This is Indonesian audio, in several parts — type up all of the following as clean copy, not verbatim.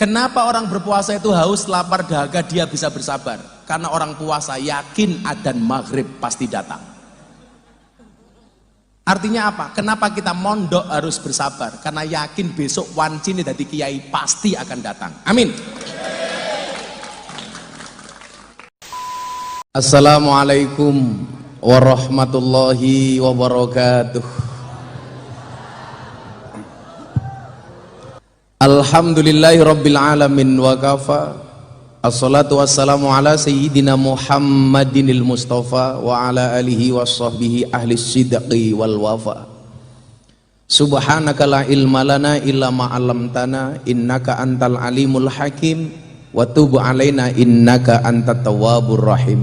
Kenapa orang berpuasa itu haus, lapar, dahaga, dia bisa bersabar? Karena orang puasa yakin adzan maghrib pasti datang. Artinya apa? Kenapa kita mondok harus bersabar? Karena yakin besok wancine dadi kiai pasti akan datang. Amin. Assalamualaikum warahmatullahi wabarakatuh. Alhamdulillahi rabbil alamin wa kafa. Assalatu wassalamu ala sayyidina Muhammadinil Mustafa wa ala alihi wa sahbihi ahli sidqi wal wafa. Subhanaka la ilma lana illa ma 'allamtana innaka antal alimul hakim wa tub alaina innaka antat tawwabur rahim.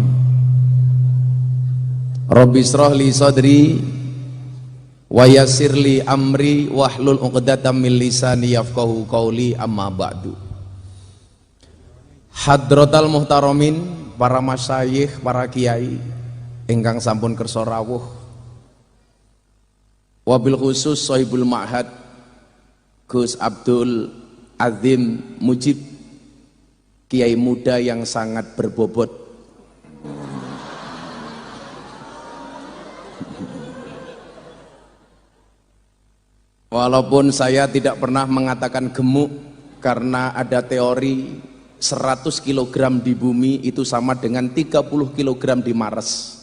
Rabbi shrah li sadri wa yassir li amri wahlul 'uqdatam min lisani yafqahu qawli, amma ba'du. Hadratal muhtaramin, para masyayikh, para kiai ingkang sampun kersa rawuh, wabil khusus sahibul ma'had Gus Abdul Azim Mujib, kiai muda yang sangat berbobot. Walaupun saya tidak pernah mengatakan gemuk, karena ada teori 100 kg di bumi itu sama dengan 30 kg di Mars.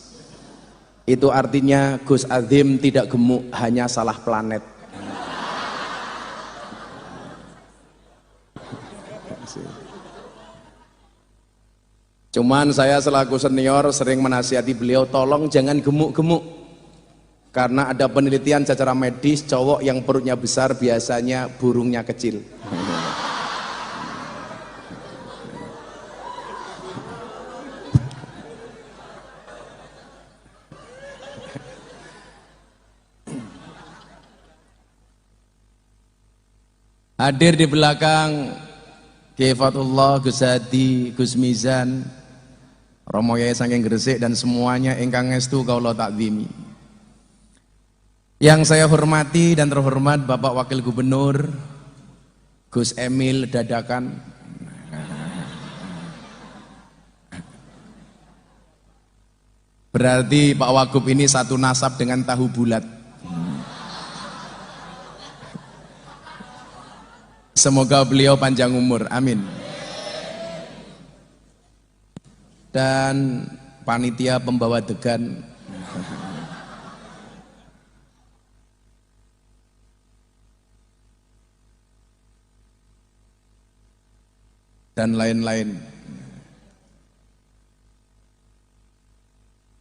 Itu artinya Gus Azim tidak gemuk, hanya salah planet. Cuman saya selaku senior sering menasihati beliau, tolong jangan gemuk-gemuk. Karena ada penelitian secara medis, cowok yang perutnya besar biasanya burungnya kecil. Hadir di belakang Kiai Fatullah, Gus Hadi, Gus Mizan, Romo Yai saking Gresik, dan semuanya ingkang estu kaula takzimi. Yang saya hormati dan terhormat Bapak Wakil Gubernur Gus Emil Dadakan, berarti Pak Wagub ini satu nasab dengan tahu bulat. Semoga beliau panjang umur, amin. Dan panitia pembawa degan, dan lain-lain.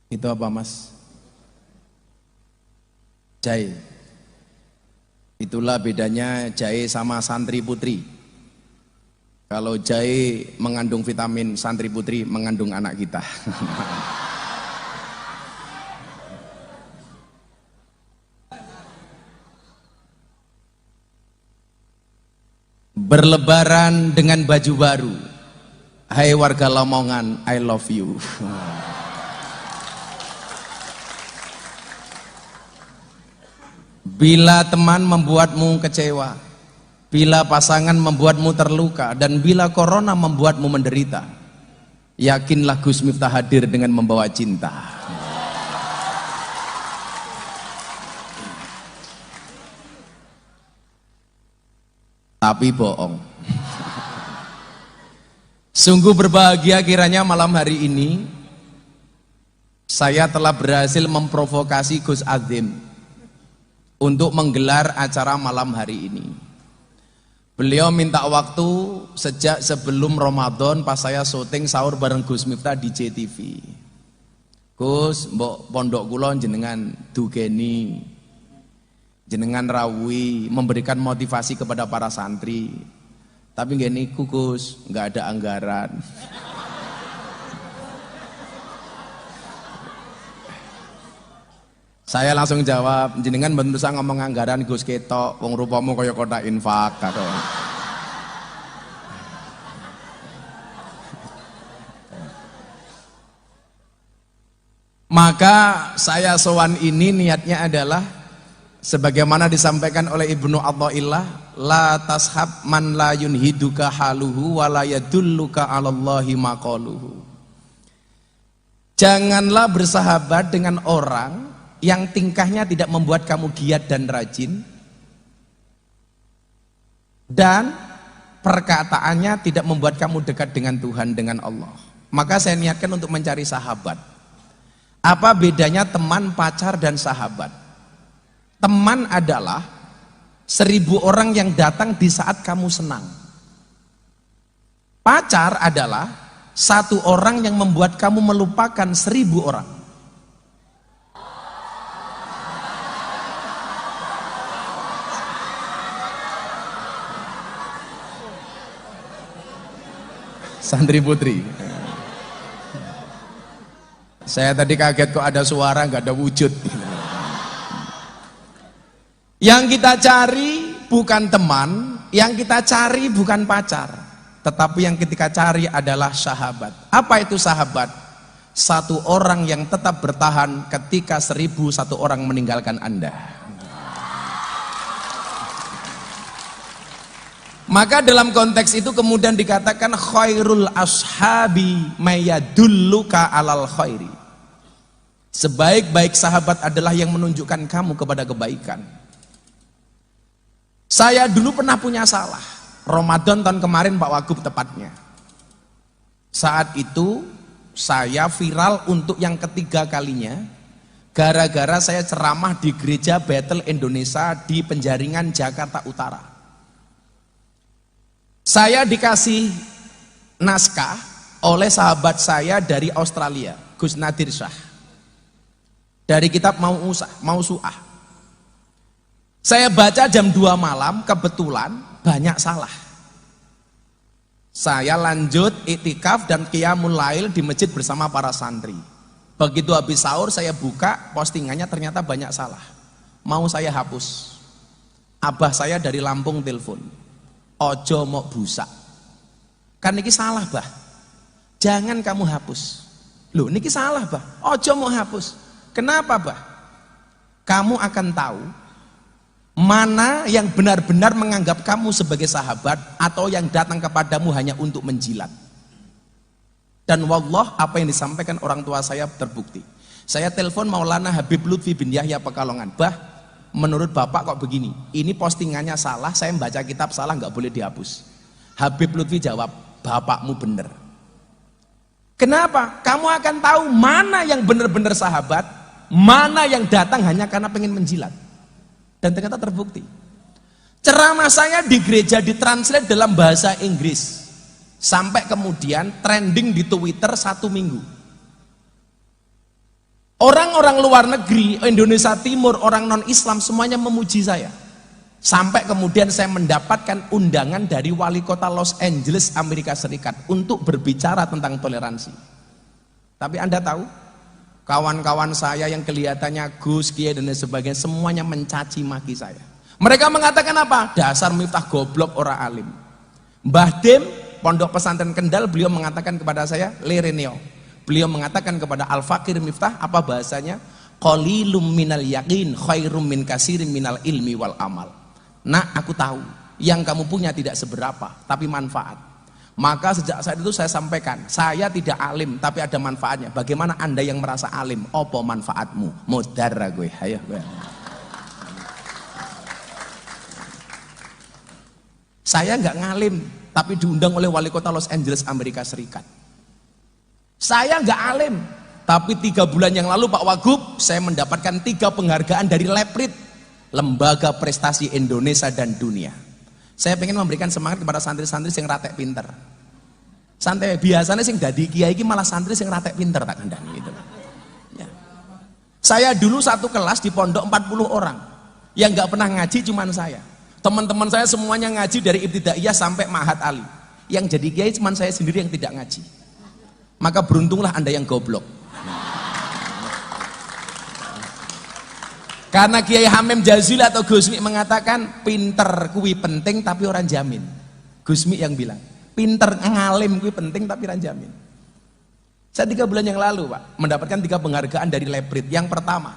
Itu apa, Mas? Jahe. Itulah bedanya jahe sama santri putri. Kalau jahe mengandung vitamin, santri putri mengandung anak kita. Berlebaran dengan baju baru. Hai warga Lamongan, I love you. Bila teman membuatmu kecewa, bila pasangan membuatmu terluka, dan bila corona membuatmu menderita, yakinlah Gus Miftah hadir dengan membawa cinta. Tapi bohong. Sungguh berbahagia kiranya malam hari ini saya telah berhasil memprovokasi Gus Azim untuk menggelar acara malam hari ini. Beliau minta waktu sejak sebelum Ramadan pas saya syuting sahur bareng Gus Miftah di JTV. Gus, mbok pondok kula jenengan dugeni, jenengan rawuhi, memberikan motivasi kepada para santri. Tapi nggak niku Gus, nggak ada anggaran. Saya langsung jawab, jenengan bentuk saya ngomong anggaran Gus ketok, wong rupamu kaya kotak infak kata. Maka saya sowan ini niatnya adalah sebagaimana disampaikan oleh Ibnu Athaillah, la tashab man la yunhiduka haluhu wa la yadulluka 'alallahi maqaluhu. Janganlah bersahabat dengan orang yang tingkahnya tidak membuat kamu giat dan rajin, dan perkataannya tidak membuat kamu dekat dengan Tuhan, dengan Allah. Maka saya niatkan untuk mencari sahabat. Apa bedanya teman, pacar, dan sahabat? Teman adalah 1000 orang yang datang di saat kamu senang. Pacar adalah 1 orang yang membuat kamu melupakan 1000 orang. Santri putri, saya tadi kaget kok ada suara nggak ada wujud. Yang kita cari bukan teman, yang kita cari bukan pacar, tetapi yang kita cari adalah sahabat. Apa itu sahabat? 1 orang yang tetap bertahan ketika 1001 orang meninggalkan Anda. Maka dalam konteks itu kemudian dikatakan khairul ashabi mayadulluka alal khairi. Sebaik-baik sahabat adalah yang menunjukkan kamu kepada kebaikan. Saya dulu pernah punya salah. Ramadan tahun kemarin Pak Wagub tepatnya. Saat itu saya viral untuk yang ketiga kalinya gara-gara saya ceramah di gereja Bethel Indonesia di Penjaringan, Jakarta Utara. Saya dikasih naskah oleh sahabat saya dari Australia, Gus Nadir Shah, dari kitab Mausu'ah. Saya baca jam 2 malam, kebetulan banyak salah. Saya lanjut iktikaf dan qiyamul lail di masjid bersama para santri. Begitu habis sahur saya buka postingannya, ternyata banyak salah. Mau saya hapus. Abah saya dari Lampung telepon, ojo mau busak, kan niki salah bah, jangan kamu hapus. Loh niki salah bah, ojo mau hapus. Kenapa bah? Kamu akan tahu mana yang benar-benar menganggap kamu sebagai sahabat atau yang datang kepadamu hanya untuk menjilat. Dan wallah apa yang disampaikan orang tua saya terbukti. Saya telepon Maulana Habib Lutfi bin Yahya Pekalongan, bah menurut bapak kok begini, ini postingannya salah, saya membaca kitab salah, nggak boleh dihapus. Habib Lutfi jawab, bapakmu bener. Kenapa? Kamu akan tahu mana yang benar-benar sahabat, mana yang datang hanya karena pengen menjilat. Dan ternyata terbukti. Ceramah saya di gereja ditranslate dalam bahasa Inggris, sampai kemudian trending di Twitter 1 minggu. Orang-orang luar negeri, Indonesia Timur, orang non-Islam semuanya memuji saya. Sampai kemudian saya mendapatkan undangan dari wali kota Los Angeles, Amerika Serikat untuk berbicara tentang toleransi. Tapi Anda tahu, kawan-kawan saya yang kelihatannya Gus, Kiai dan sebagainya semuanya mencaci maki saya. Mereka mengatakan apa? Dasar Miftah goblok ora alim. Mbah Dem, Pondok Pesantren Kendal, beliau mengatakan kepada saya, Lereneo. Beliau mengatakan kepada Al-Fakir Miftah, apa bahasanya? Qalilum minal yakin khairum min kasirin minal ilmi wal amal. Nah, aku tahu yang kamu punya tidak seberapa, tapi manfaat. Maka sejak saat itu saya sampaikan, saya tidak alim tapi ada manfaatnya. Bagaimana Anda yang merasa alim? Apa manfaatmu? Modar gue. Ayo gue. Saya nggak ngalim tapi diundang oleh wali kota Los Angeles, Amerika Serikat. Saya nggak alim, tapi 3 bulan yang lalu Pak Wagub, saya mendapatkan 3 penghargaan dari Leprit, Lembaga Prestasi Indonesia dan Dunia. Saya pengen memberikan semangat kepada santri-santri yang ratek pinter. Santai biasanya sing dadi kiai iki malah santri yang ratek pinter tak kandhani gitu. Ya. Saya dulu satu kelas di pondok 40 orang, yang nggak pernah ngaji cuman saya. Teman-teman saya semuanya ngaji dari Ibtidaiyah sampai Ma'had Ali. Yang jadi kiai cuman saya sendiri yang tidak ngaji. Maka beruntunglah Anda yang goblok. Karena Kiai Hamim Jazili atau Gusmi mengatakan pinter kuwi penting tapi orang jamin. Gusmi yang bilang pinter ngalim kuwi penting tapi orang jamin. Saya 3 bulan yang lalu Pak mendapatkan 3 penghargaan dari Leprit. Yang pertama,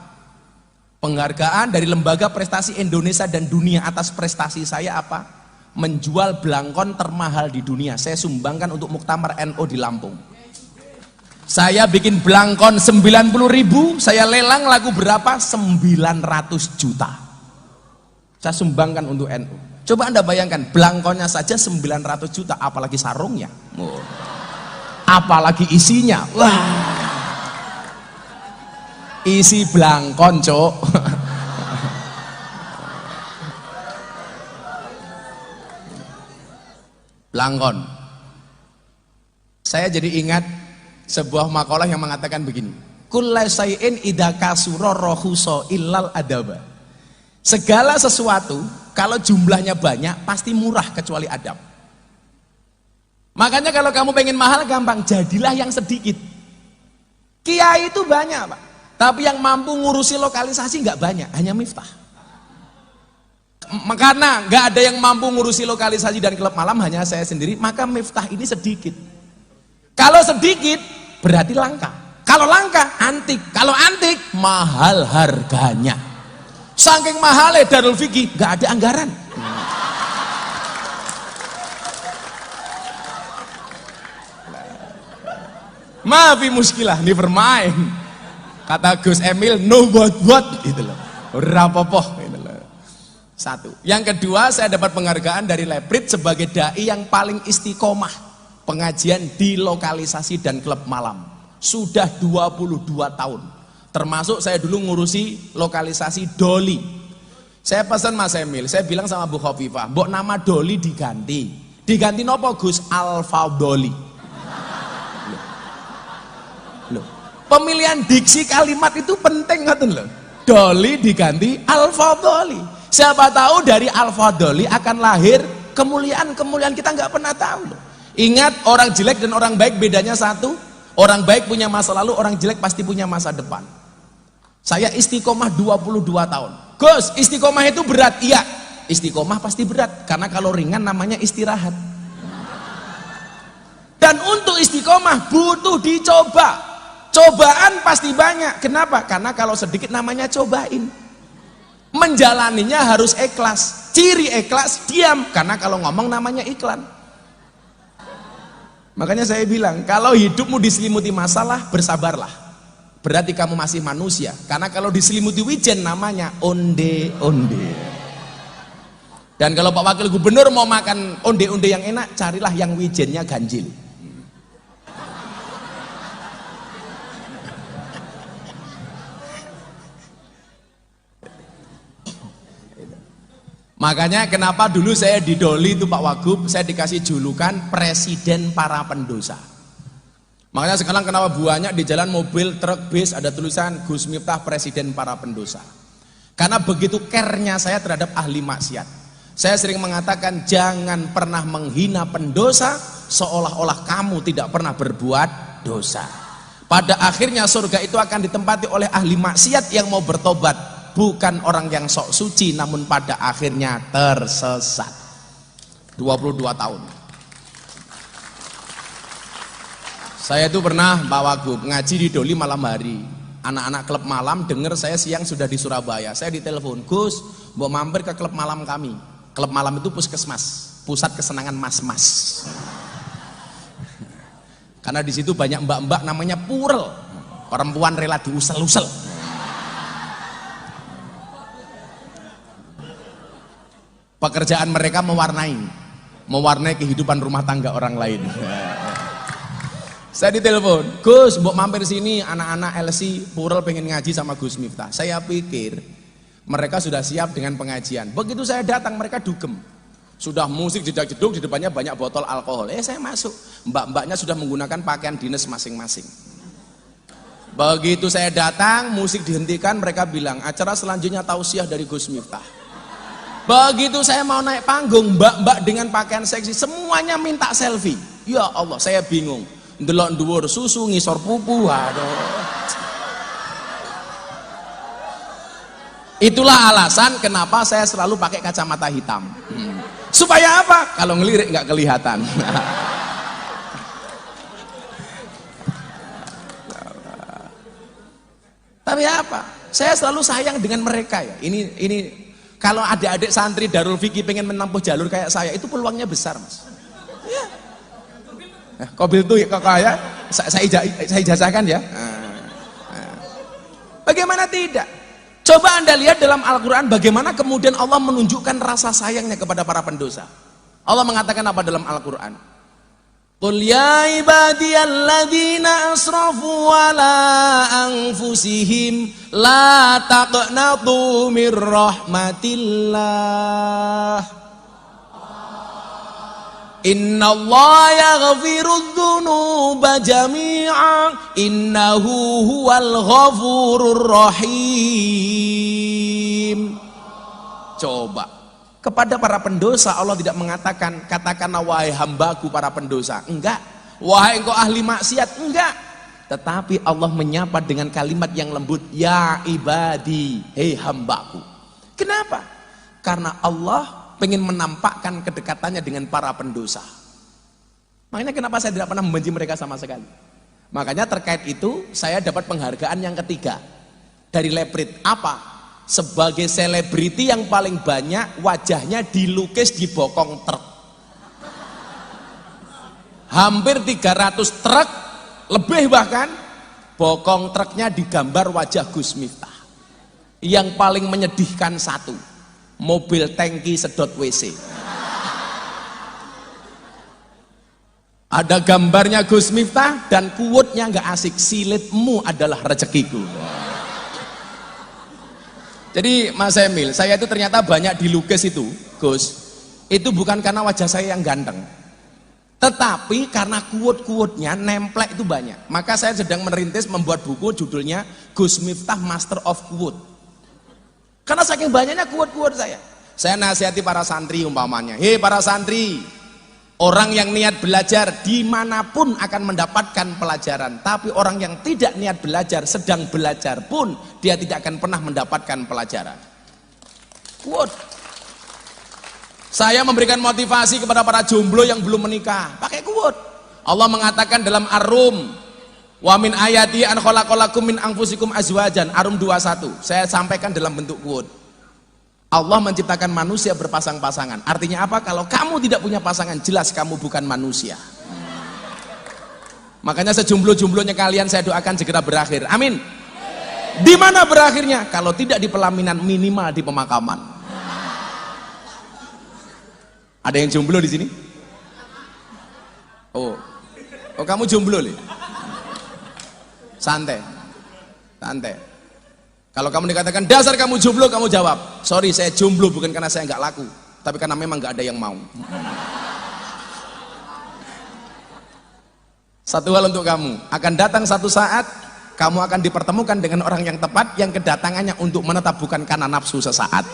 Penghargaan dari Lembaga Prestasi Indonesia dan Dunia atas prestasi saya apa? Menjual belangkon termahal di dunia. Saya sumbangkan untuk Muktamar NU di Lampung. Saya bikin belangkon 90.000, saya lelang laku berapa? 900 juta. Saya sumbangkan untuk NU. Coba Anda bayangkan, belangkonnya saja 900 juta, apalagi sarungnya. Oh. Apalagi isinya. Wah. Isi belangkon, Cok. Belangkon. Saya jadi ingat sebuah makalah yang mengatakan begini, kulla syai'in idza kasura rahusa illal adaba. Segala sesuatu kalau jumlahnya banyak pasti murah kecuali adab. Makanya kalau kamu pengen mahal gampang, jadilah yang sedikit. Kiai itu banyak, Pak, tapi yang mampu ngurusi lokalisasi nggak banyak, hanya Miftah. Karena nggak ada yang mampu ngurusi lokalisasi dan klub malam, hanya saya sendiri, maka Miftah ini sedikit. Kalau sedikit berarti langka. Kalau langka antik. Kalau antik mahal harganya. Saking mahalnya Darul Fikih nggak ada anggaran. Maafi muskilah, ini bermain. Kata Gus Emil, no buat gitu loh. Rapopoh gitu loh. Satu. Yang kedua, saya dapat penghargaan dari Leprit sebagai dai yang paling istiqomah pengajian di lokalisasi dan klub malam. Sudah 22 tahun. Termasuk saya dulu ngurusi lokalisasi Doli. Saya pesan Mas Emil, saya bilang sama Bu Khofifah, mbok nama Doli diganti. Diganti nopo Gus? Alfa Doli. Loh. Pemilihan diksi kalimat itu penting ngoten lho. Doli diganti Alfa Doli. Siapa tahu dari Alfa Doli akan lahir kemuliaan-kemuliaan kita nggak pernah tahu loh. Ingat, orang jelek dan orang baik bedanya satu. Orang baik punya masa lalu, orang jelek pasti punya masa depan. Saya istiqomah 22 tahun. Gus, istiqomah itu berat? Iya, istiqomah pasti berat. Karena kalau ringan namanya istirahat. Dan untuk istiqomah butuh dicoba. Cobaan pasti banyak. Kenapa? Karena kalau sedikit namanya cobain. Menjalaninya harus ikhlas. Ciri ikhlas, diam. Karena kalau ngomong namanya iklan. Makanya saya bilang, kalau hidupmu diselimuti masalah, bersabarlah. Berarti kamu masih manusia. Karena kalau diselimuti wijen namanya onde-onde. Dan kalau Pak Wakil Gubernur mau makan onde-onde yang enak, carilah yang wijennya ganjil. Makanya kenapa dulu saya di Doli itu Pak Wagub, saya dikasih julukan Presiden Para Pendosa. Makanya sekarang kenapa banyak di jalan mobil, truk, bis ada tulisan Gus Miftah Presiden Para Pendosa. Karena begitu care-nya saya terhadap ahli maksiat. Saya sering mengatakan jangan pernah menghina pendosa seolah-olah kamu tidak pernah berbuat dosa. Pada akhirnya surga itu akan ditempati oleh ahli maksiat yang mau bertobat. Bukan orang yang sok suci, namun pada akhirnya tersesat. 22 tahun. Saya itu pernah Pak Wagub ngaji di Doli malam hari. Anak-anak klub malam dengar saya siang sudah di Surabaya. Saya ditelepon, Gus, mau mampir ke klub malam kami. Klub malam itu puskesmas, pusat kesenangan mas-mas. Karena di situ banyak mbak-mbak namanya purel, perempuan rela diusel-usel. Pekerjaan mereka mewarnai kehidupan rumah tangga orang lain. Saya ditelepon, Gus, mbok mampir sini, anak-anak LC Purel pengen ngaji sama Gus Miftah. Saya pikir mereka sudah siap dengan pengajian. Begitu saya datang mereka dugem. Sudah musik jedak-jeduk, di depannya banyak botol alkohol. Saya masuk, mbak-mbaknya sudah menggunakan pakaian dinas masing-masing. Begitu saya datang, musik dihentikan, mereka bilang, acara selanjutnya tausiah dari Gus Miftah. Begitu saya mau naik panggung, mbak-mbak dengan pakaian seksi semuanya minta selfie. Ya Allah, saya bingung. Ndelok dhuwur susu, ngisor pupu. Aduh. Itulah alasan kenapa saya selalu pakai kacamata hitam. Supaya apa? Kalau ngelirik nggak kelihatan. Tapi apa? Saya selalu sayang dengan mereka ya. Ini kalau adik-adik santri Darul Fikih pengen menempuh jalur kayak saya, itu peluangnya besar, Mas. Ya. Kobil tuh ya, saya ijazahkan ya. Bagaimana tidak? Coba Anda lihat dalam Al-Quran bagaimana kemudian Allah menunjukkan rasa sayangnya kepada para pendosa. Allah mengatakan apa dalam Al-Quran? Qul ya ibadiyalladzina asrafu ala anfusihim la taqnatu mir rahmatillah. Innallaha yaghfirudz dzunuba jami'a innahu huwal ghafurur rahim. Coba kepada para pendosa Allah tidak mengatakan katakanlah wahai hambaku para pendosa, enggak. Wahai engkau ahli maksiat, enggak. Tetapi Allah menyapa dengan kalimat yang lembut, ya ibadi, hei hambaku. Kenapa? Karena Allah pengen menampakkan kedekatannya dengan para pendosa. Makanya kenapa saya tidak pernah membenci mereka sama sekali. Makanya terkait itu saya dapat penghargaan yang ketiga dari Leprit. Apa? Sebagai selebriti yang paling banyak wajahnya dilukis di bokong truk. Hampir 300 truk, lebih bahkan, bokong truknya digambar wajah Gus Miftah. Yang paling menyedihkan satu, mobil tangki sedot WC. Ada gambarnya Gus Miftah dan quote-nya nggak asik, silitmu adalah rezekiku. Jadi Mas Emil, saya itu ternyata banyak dilukis itu, Gus. Itu bukan karena wajah saya yang ganteng, tetapi karena quote-quote-nya nemplek itu banyak. Maka saya sedang merintis membuat buku judulnya Gus Miftah Master of Quote. Karena saking banyaknya quote-quote saya nasihati para santri umpamanya, hei para santri, orang yang niat belajar dimanapun akan mendapatkan pelajaran, tapi orang yang tidak niat belajar sedang belajar pun dia tidak akan pernah mendapatkan pelajaran. Quote. Saya memberikan motivasi kepada para jomblo yang belum menikah, pakai quote. Allah mengatakan dalam Ar-Rum, wa min ayati an khalaqalakum min anfusikum azwajan, Ar-Rum 21. Saya sampaikan dalam bentuk quote. Allah menciptakan manusia berpasang-pasangan. Artinya apa? Kalau kamu tidak punya pasangan, jelas kamu bukan manusia. Makanya sejomblo-jomblonya kalian saya doakan segera berakhir. Amin. Di mana berakhirnya? Kalau tidak di pelaminan, minimal di pemakaman. Ada yang jomblo di sini? Oh, kamu jomblo nih? Santai. Kalau kamu dikatakan dasar kamu jomblo, kamu jawab, sorry saya jomblo bukan karena saya nggak laku, tapi karena memang nggak ada yang mau. Satu hal untuk kamu, akan datang satu saat kamu akan dipertemukan dengan orang yang tepat, yang kedatangannya untuk menetap bukan karena nafsu sesaat.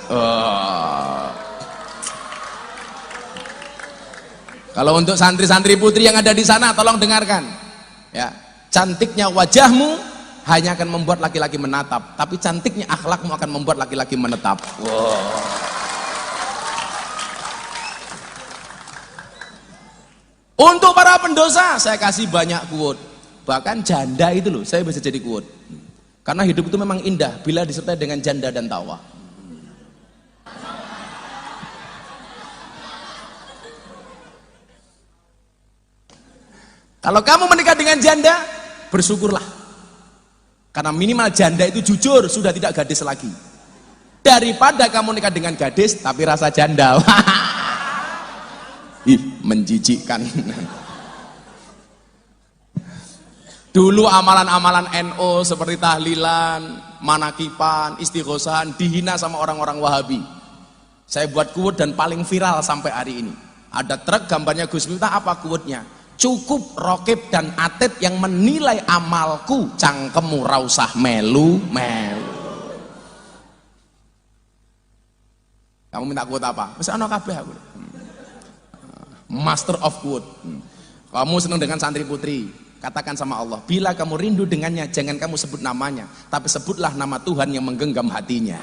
Kalau untuk santri-santri putri yang ada di sana, tolong dengarkan ya, cantiknya wajahmu hanya akan membuat laki-laki menatap, tapi cantiknya akhlakmu akan membuat laki-laki menetap. Wow. Untuk para pendosa saya kasih banyak quote, bahkan janda itu loh saya bisa jadi quote, karena hidup itu memang indah bila disertai dengan janda dan tawa. Kalau kamu menikah dengan janda, bersyukurlah. Karena minimal janda itu jujur, sudah tidak gadis lagi. Daripada kamu nikah dengan gadis tapi rasa janda. Ih, menjijikkan. Dulu amalan-amalan NO seperti tahlilan, manakipan, istighosahan dihina sama orang-orang Wahabi. Saya buat quote dan paling viral sampai hari ini. Ada truk gambarnya Gus Miftah, apa quote-nya? Cukup Rokib dan Atid yang menilai amalku, cangkemmu rausah melu. Kamu minta quote apa? Mesti ana kabeh aku. Master of quote. Kamu senang dengan santri putri, katakan sama Allah, bila kamu rindu dengannya jangan kamu sebut namanya, tapi sebutlah nama Tuhan yang menggenggam hatinya.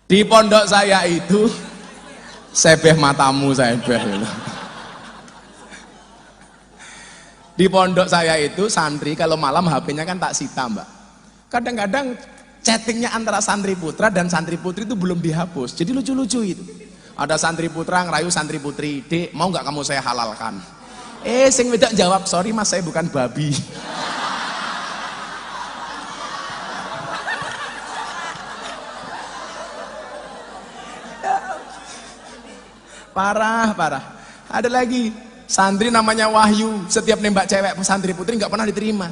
Di pondok saya itu sebeh matamu sebeh. Di pondok saya itu santri kalau malam HP-nya kan tak sita, Mbak. Kadang-kadang chattingnya antara santri putra dan santri putri itu belum dihapus. Jadi lucu-lucu itu. Ada santri putra ngerayu santri putri, "Dek, mau nggak kamu saya halalkan?" Sing wedok jawab, "Sorry Mas, saya bukan babi." Parah. Ada lagi santri namanya Wahyu, setiap nembak cewek santri putri nggak pernah diterima.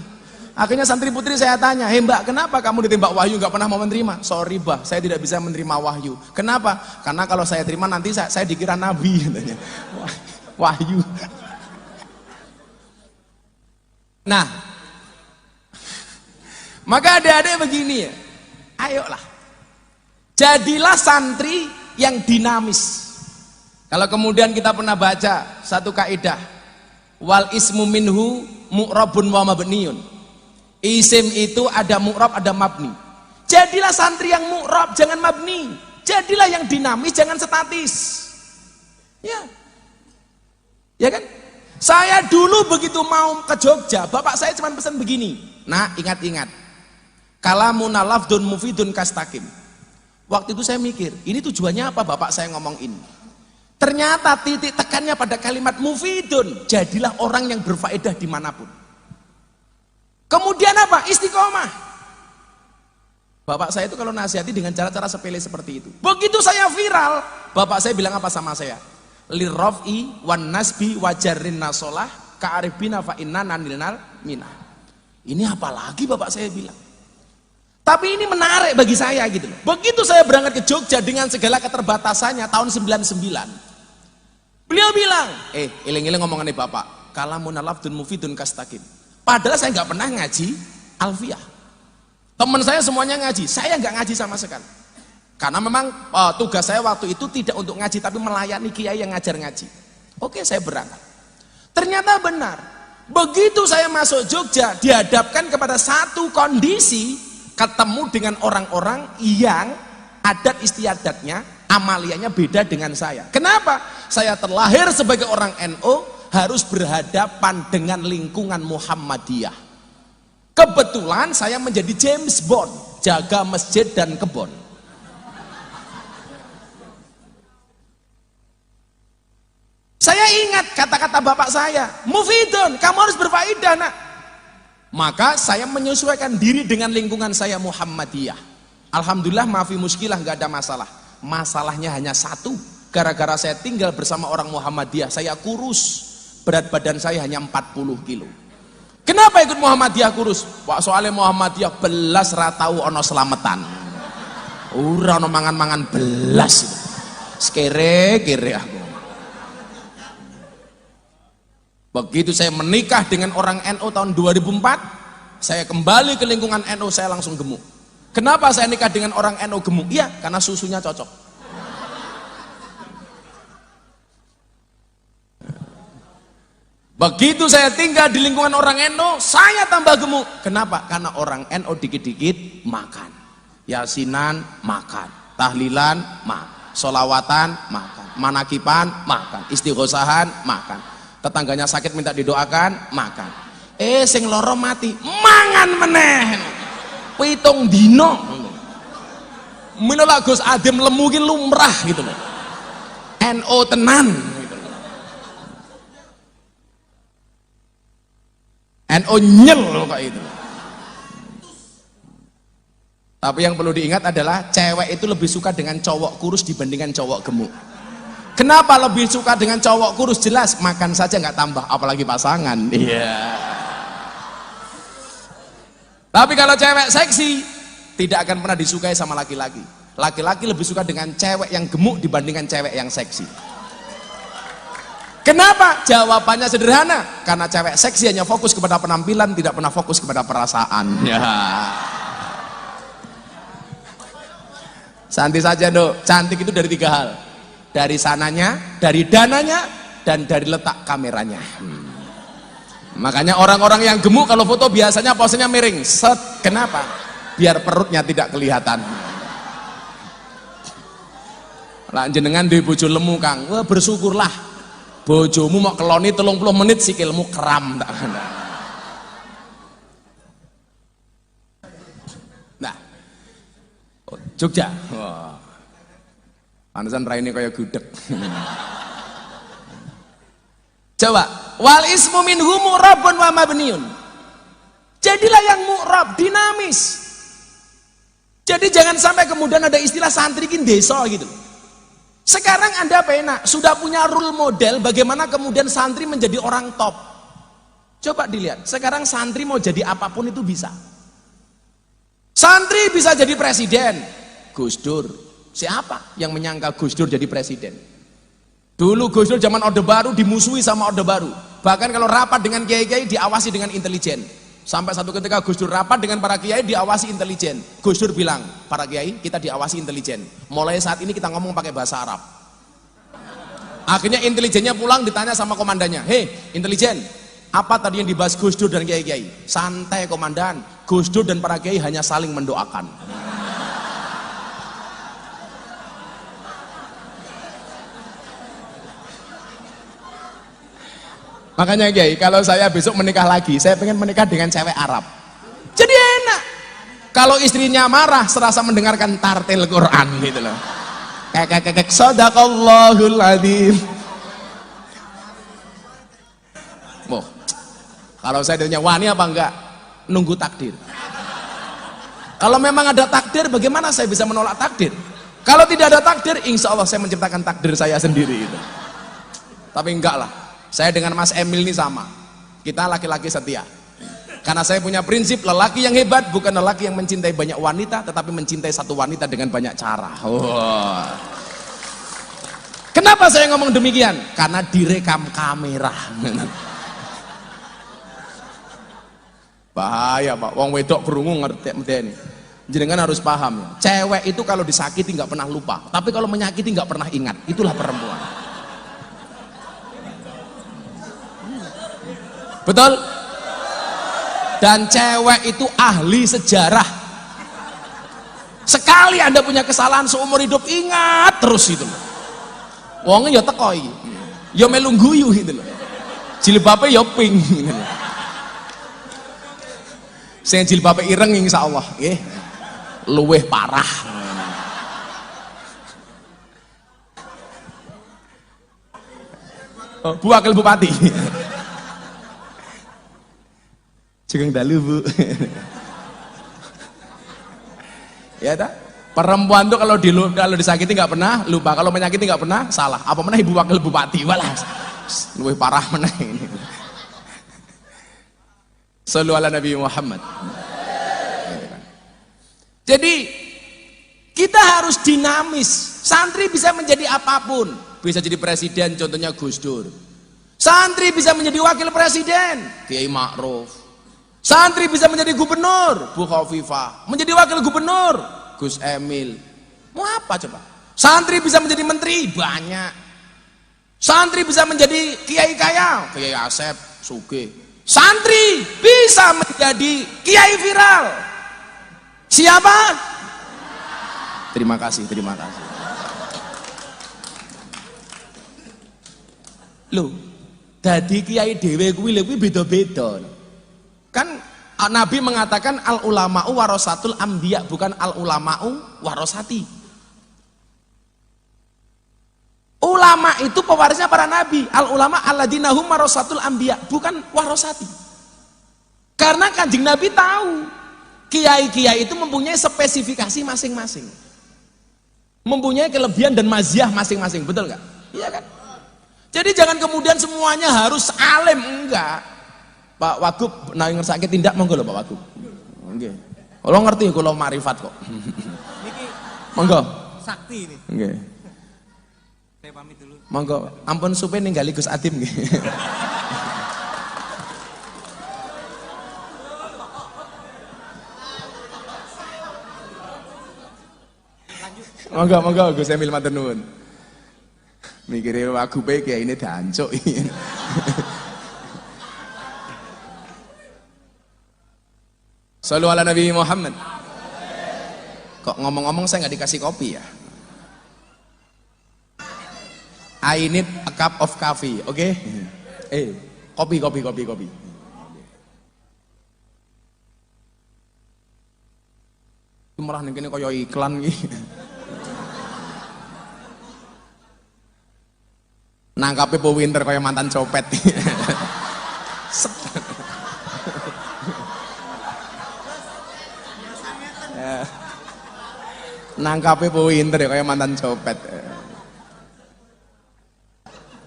Akhirnya santri putri saya tanya, "Hei Mbak, kenapa kamu ditembak Wahyu nggak pernah mau menerima?" "Sorry Bah, saya tidak bisa menerima Wahyu." "Kenapa?" "Karena kalau saya terima nanti saya dikira nabi," katanya. Wahyu. Nah, maka adik-adik begini ya, ayolah, jadilah santri yang dinamis. Kalau kemudian kita pernah baca satu kaidah, wal ismu minhu mu'rabun wa mabniun. Isim itu ada mu'rab, ada mabni. Jadilah santri yang mu'rab, jangan mabni. Jadilah yang dinamis, jangan statis. Ya kan? Saya dulu begitu mau ke Jogja, bapak saya cuma pesan begini, "Nah, ingat-ingat, kalamuna lafdun mufidun kastakim." Waktu itu saya mikir, ini tujuannya apa bapak saya ngomong ini? Ternyata titik tekannya pada kalimat mufidun, jadilah orang yang berfaedah dimanapun. Kemudian apa? Istiqomah. Bapak saya itu kalau nasihati dengan cara-cara sepele seperti itu. Begitu saya viral, bapak saya bilang apa sama saya? Lirraf'i wan nasbi wajarrin nasolah ka'aribina fa inna nanilnal minah. Ini apa lagi bapak saya bilang? Tapi ini menarik bagi saya gitu loh. Begitu saya berangkat ke Jogja dengan segala keterbatasannya tahun 99. Beliau bilang, iling-iling ngomongannya bapak, kalamun lafdun mufidun kastakim. Padahal saya nggak pernah ngaji alfiyah. Teman saya semuanya ngaji, saya nggak ngaji sama sekali. Karena memang tugas saya waktu itu tidak untuk ngaji, tapi melayani kiai yang ngajar ngaji. Oke, saya berangkat. Ternyata benar. Begitu saya masuk Jogja, dihadapkan kepada satu kondisi, ketemu dengan orang-orang yang adat istiadatnya, amaliyahnya beda dengan saya. Kenapa? Saya terlahir sebagai orang NU, harus berhadapan dengan lingkungan Muhammadiyah. Kebetulan saya menjadi James Bond, jaga masjid dan kebon. Saya ingat kata-kata bapak saya, mufidun, kamu harus berfaedah nak. Maka saya menyesuaikan diri dengan lingkungan saya Muhammadiyah. Alhamdulillah maafi muskilah, nggak ada masalah. Masalahnya hanya satu, gara-gara saya tinggal bersama orang Muhammadiyah, saya kurus, berat badan saya hanya 40 kilo. Kenapa ikut Muhammadiyah kurus? Pak, soalnya Muhammadiyah belas ratau ono selamatan. Ora ono mangan-mangan belas itu. Sekere-kere aku. Begitu saya menikah dengan orang NU tahun 2004, saya kembali ke lingkungan NU, saya langsung gemuk. Kenapa saya nikah dengan orang NU gemuk? Iya, karena susunya cocok. Begitu saya tinggal di lingkungan orang NU, saya tambah gemuk. Kenapa? Karena orang NU dikit-dikit makan. Yasinan makan, tahlilan makan, solawatan makan, manakipan makan, istighosahan makan. Tetangganya sakit minta didoakan, makan. Sing loro mati, mangan meneh. Pitung dino. Mila Gus Adem lemu ki lumrah gitu loh. NU tenan gitu loh. NU nyel kok itu. Tapi yang perlu diingat adalah cewek itu lebih suka dengan cowok kurus dibandingkan cowok gemuk. Kenapa lebih suka dengan cowok kurus? Jelas makan saja nggak tambah, apalagi pasangan. Iya. Tapi kalau cewek seksi tidak akan pernah disukai sama laki-laki. Laki-laki lebih suka dengan cewek yang gemuk dibandingkan cewek yang seksi. Kenapa? Jawabannya sederhana, karena cewek seksi hanya fokus kepada penampilan, tidak pernah fokus kepada perasaan. Ya. Santai saja dok, cantik itu dari 3 hal. Dari sananya, dari dananya, dan dari letak kameranya. Makanya orang-orang yang gemuk kalau foto biasanya posenya miring. Set. Kenapa? Biar perutnya tidak kelihatan. Lah jenengan duwe bojo lemu Kang, wah bersyukurlah. bojomu mau keloni 30 menit sikilmu kram tak. Nah, Jogja. Wah. Pantesan raine kaya gudeg. Coba, wal ismu minhu mu'rabun wa mabniun. Jadilah yang mu'rab, dinamis. Jadi jangan sampai kemudian ada istilah santri kin desa gitu. Sekarang Anda penak, sudah punya role model bagaimana kemudian santri menjadi orang top. Coba dilihat, sekarang santri mau jadi apapun itu bisa. Santri bisa jadi presiden, Gus Dur. Siapa yang menyangka Gus Dur jadi presiden? Dulu Gus Dur zaman Orde Baru dimusuhi sama Orde Baru. Bahkan kalau rapat dengan kiai-kiai diawasi dengan intelijen. Sampai satu ketika Gus Dur rapat dengan para kiai diawasi intelijen. Gus Dur bilang, para kiai kita diawasi intelijen. Mulai saat ini kita ngomong pakai bahasa Arab. Akhirnya intelijennya pulang ditanya sama komandannya, hei intelijen, apa tadi yang dibahas Gus Dur dan kiai-kiai? Santai komandan, Gus Dur dan para kiai hanya saling mendoakan. Makanya Kiai, kalau saya besok menikah lagi, saya pengen menikah dengan cewek Arab. Jadi enak. Kalau istrinya marah, serasa mendengarkan tartil Quran gitu loh. Kek sadaqallahul adzim. Moh. Kalau saya ditanya wani apa enggak? Nunggu takdir. Kalau memang ada takdir, bagaimana saya bisa menolak takdir? Kalau tidak ada takdir, insya Allah saya menciptakan takdir saya sendiri gitu. Tapi enggak lah. Saya dengan Mas Emil ini sama. Kita laki-laki setia. Karena saya punya prinsip, lelaki yang hebat bukan lelaki yang mencintai banyak wanita, tetapi mencintai satu wanita dengan banyak cara. Oh. Kenapa saya ngomong demikian? Karena direkam kamera. Bahaya Pak, wong wedok kerungu ngerti ini. Jenengan harus paham ya. Cewek itu kalau disakiti nggak pernah lupa, tapi kalau menyakiti nggak pernah ingat. Itulah perempuan. Betul? Dan cewek itu ahli sejarah. Sekali Anda punya kesalahan seumur hidup, ingat terus itu. Wongnya ya teko iki. Ya melu guyu gitu loh. Jilbabe ya pink gitu. Sing jilbabe ireng insyaallah nggih. Luweh parah. Oh, Bu Wakil Bupati. Sugeng dalu Bu. Ya tak? Perempuan tuh kalau disakiti nggak pernah lupa, kalau menyakiti nggak pernah salah. Apa mana Ibu Wakil Bupati walah. Luwih parah mana ini. Shallu ala Nabi Muhammad. Jadi kita harus dinamis. Santri bisa menjadi apapun, bisa jadi presiden, contohnya Gus Dur. Santri bisa menjadi wakil presiden, Kiai Ma'ruf. Santri bisa menjadi gubernur, Bu Khofifah. Menjadi wakil gubernur, Gus Emil. Mau apa coba? Santri bisa menjadi menteri, banyak. Santri bisa menjadi kiai kaya, Kiai Asep, Sugih. Santri bisa menjadi kiai viral. Siapa? Terima kasih, terima kasih. Loh, dadi kiai dhewe kuwi beda-beda. Kan Nabi mengatakan al ulama'u warasatul anbiya, bukan al ulama'u warasati. Ulama itu pewarisnya para nabi. Al ulama alladzina hum warasatul anbiya, bukan warasati. Karena Kanjeng Nabi tahu kiai-kiai itu mempunyai spesifikasi masing-masing. Mempunyai kelebihan dan maziyah masing-masing, betul nggak? Iya kan? Jadi jangan kemudian semuanya harus alim, enggak. Pak Wagub, nah ngersake tindak monggo lho Pak Wagub. Nggih. Kalau ngerti kula marifat kok. Niki monggo. Sakti ini. Nggih. Saya pamit dulu. Monggo, ampun supe ninggali Gus Adim nggih. Monggo Gus Emil matur nuwun. Mikire Wagupe kiai ini dancuk. Shallu ala Nabi Muhammad. Kok ngomong-ngomong saya nggak dikasih kopi ya? I need a cup of coffee, oke? Okay? Kopi. Malah ning kene kaya iklan iki. Nangkape Po Winter kaya mantan copet. Nangkape Po Winter kaya mantan copet.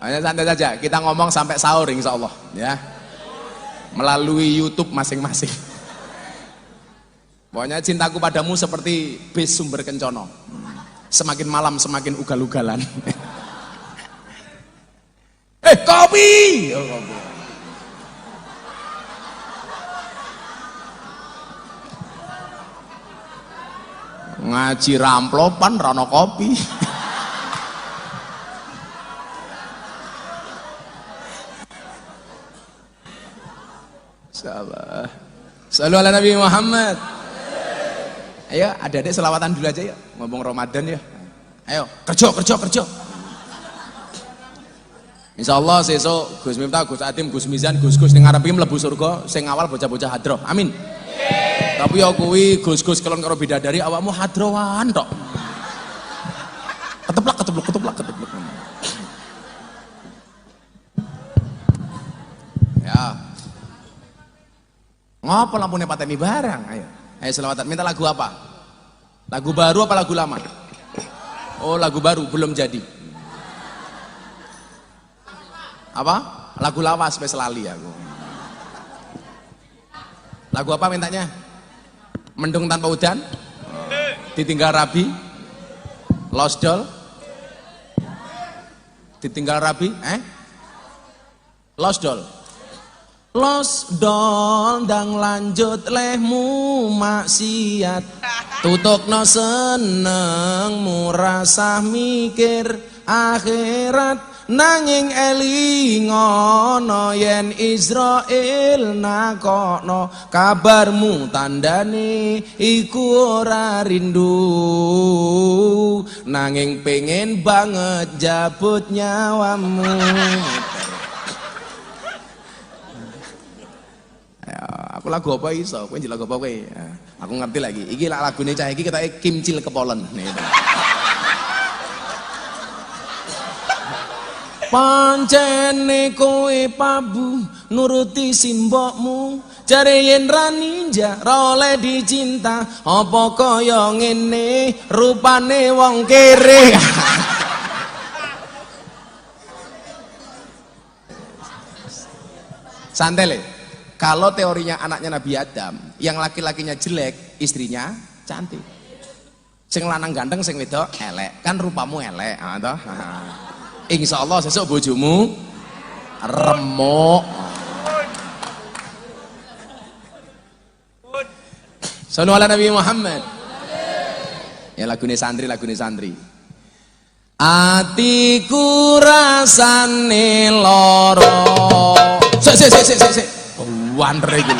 Hanya santai saja, kita ngomong sampai sahur insya Allah ya. Melalui YouTube masing-masing. Pokoknya cintaku padamu seperti bis sumber kencono. Semakin malam semakin ugal-ugalan. Kopi! Oh, kopi. Ngaji ramplopan rano kopi. Salah. Shallu ala Nabi Muhammad. Ayo, adik-adik selawatan dulu aja ya. Ngomong Ramadan ya. Ayo, kerja. Insyaallah sesuk Gus Miftah, Gus Atim, Gus Mizan, Gus-gus ning ngarep iki mlebu surga sing awal bocah-bocah hadroh. Amin. Tapi ya kuwi Gus-gus kelon karo bidadari awakmu hadrowan tok. Keteplak. Ya. Ngapa lampune pateni barang? Ayo selawatan. Minta lagu apa? Lagu baru apa lagu lama? Oh, lagu baru belum jadi. Apa? Lagu lawas sampai selali aku. Lagu apa mintanya? Mendung tanpa udan? Ditinggal Rabi? Lost Doll? Ditinggal Rabi? Lost Doll? Lost Doll ndang lanjut lehmu maksiat. Tutukno seneng murasah mikir akhirat. Nanging elingono yen Israel nakokno kabarmu tandane iku ora rindu, nanging pengen banget jabut nyawamu. Aku lagu apa iso? Kowe lagu apa kowe? Aku ngerti lagi. Iki lagune cah iki ketake Kimcil Kepolen. Pancene kowe pabu nuruti simbokmu, jare yen ra ninja ra oleh dicinta, apa kaya ngene rupane wong kere. Santai le. Kalau teorinya anaknya Nabi Adam, yang laki-lakinya jelek, istrinya cantik. Sing lanang ganteng, sing wedok elek. Kan rupamu elek, toh. Insya Allah sesuk bojomu remuk. Sallu ala Nabi Muhammad. Ya lagune santri. Atiku rasane loro. Sik. Wanre iki.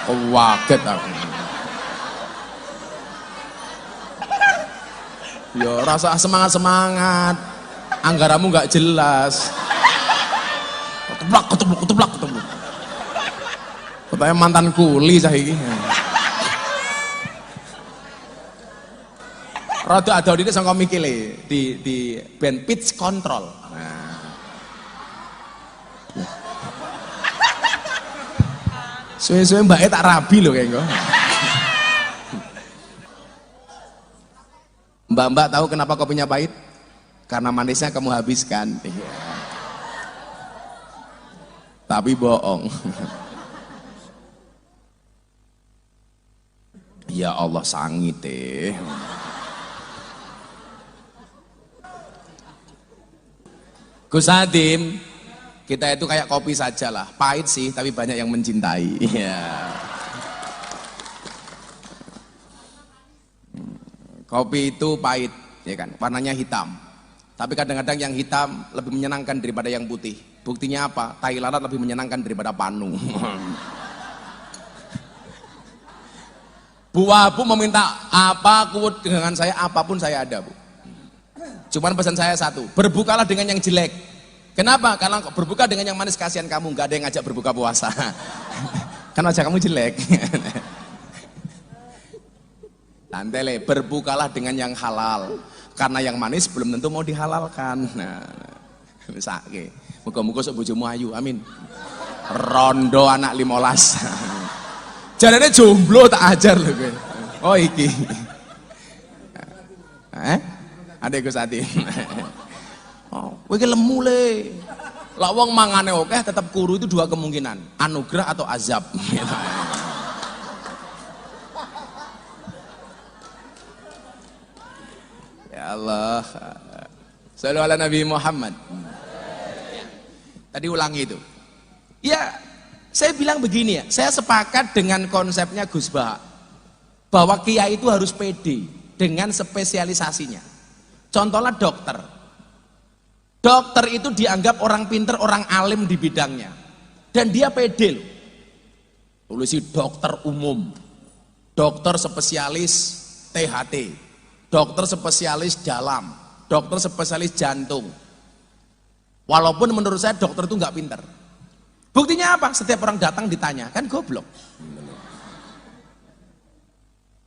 Kaget aku. Ya rasa semangat. Anggaramu nggak jelas. Keteplak. Katanya mantan kuli saiki. Rada ada ini sangka mikile di band pitch control. Suwe-suwe mbaknya tak rabi loh kayaknya. Mbak-mbak tahu kenapa kopinya pahit? Karena manisnya kamu habiskan. Tapi bohong. Ya Allah sangit deh. Gus Adim, kita itu kayak kopi saja lah, pahit sih tapi banyak yang mencintai. Ya. Kopi itu pahit, ya kan, warnanya hitam. Tapi kadang-kadang yang hitam lebih menyenangkan daripada yang putih. Buktinya apa? Tai lalat lebih menyenangkan daripada panu. Bu Wabu meminta apa, dengan saya apapun saya ada, Bu. Cuman pesan saya satu, berbukalah dengan yang jelek. Kenapa? Karena berbuka dengan yang manis kasihan kamu, nggak ada yang ngajak berbuka puasa. Kan wajah kamu jelek. Tantele, berbukalah dengan yang halal. Karena yang manis belum tentu mau dihalalkan. Nah, misake. Muga-muga sok bojomu ayu, amin. Rondo anak 15. Jarane jomblo tak ajar lho kowe. Oh iki. Adek Gus Adi. Oh, kowe iki lemu le. Lah wong mangane akeh tetep kuru itu dua kemungkinan, anugerah atau azab. Ya Allah. Shallu ala Nabi Muhammad. Tadi ulangi itu. Ya, saya bilang begini ya, saya sepakat dengan konsepnya Gus Bah bahwa kiai itu harus pede dengan spesialisasinya. Contohnya dokter. Dokter itu dianggap orang pinter, orang alim di bidangnya. Dan dia pede loh. Tulisi dokter umum, dokter spesialis THT, dokter spesialis dalam, dokter spesialis jantung. Walaupun menurut saya dokter itu nggak pinter. Buktinya apa? Setiap orang datang ditanya, kan goblok.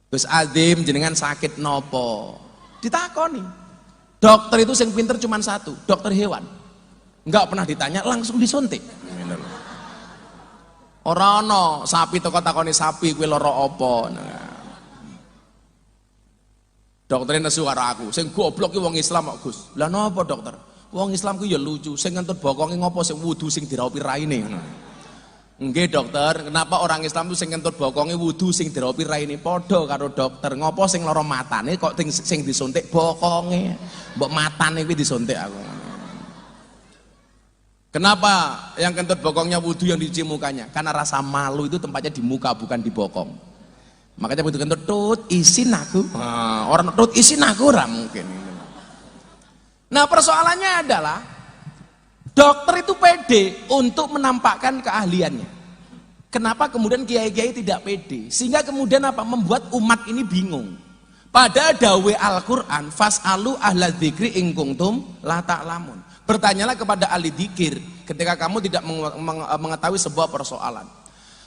Gus Azim jenengan sakit nopo? Ditakoni. Dokter itu yang pinter cuma satu, dokter hewan. Nggak pernah ditanya, langsung disuntik. Orang no, sapi toko takoni sapi, kue loro opo. Nah. Dokternya nesu karo aku, sing goblok ki wong Islam kok Gus. Lah nopo dokter? Wong Islam ku ya lucu, sing ngentut bokonge ngopo sing wudu sing diraupi raine. Nggih dokter, kenapa orang Islam itu sing ngentut bokonge wudu sing diraupi raine? Padha karo dokter, ngopo sing lara matane kok sing disuntik bokonge. Mbok matane kuwi disuntik aku. Kenapa yang kentut bokongnya wudu yang dicuci mukanya? Karena rasa malu itu tempatnya di muka bukan di bokong. Makanya begitu kentut tut isin aku. Orang tut isin aku ora mungkin. Nah persoalannya adalah dokter itu pede untuk menampakkan keahliannya. Kenapa kemudian kiai-kiai tidak pede? Sehingga kemudian apa? Membuat umat ini bingung. Pada dawe Al-Quran, fas'alu ahla dzikri in kuntum la ta'lamun. Bertanyalah kepada ahli dzikir ketika kamu tidak mengetahui sebuah persoalan.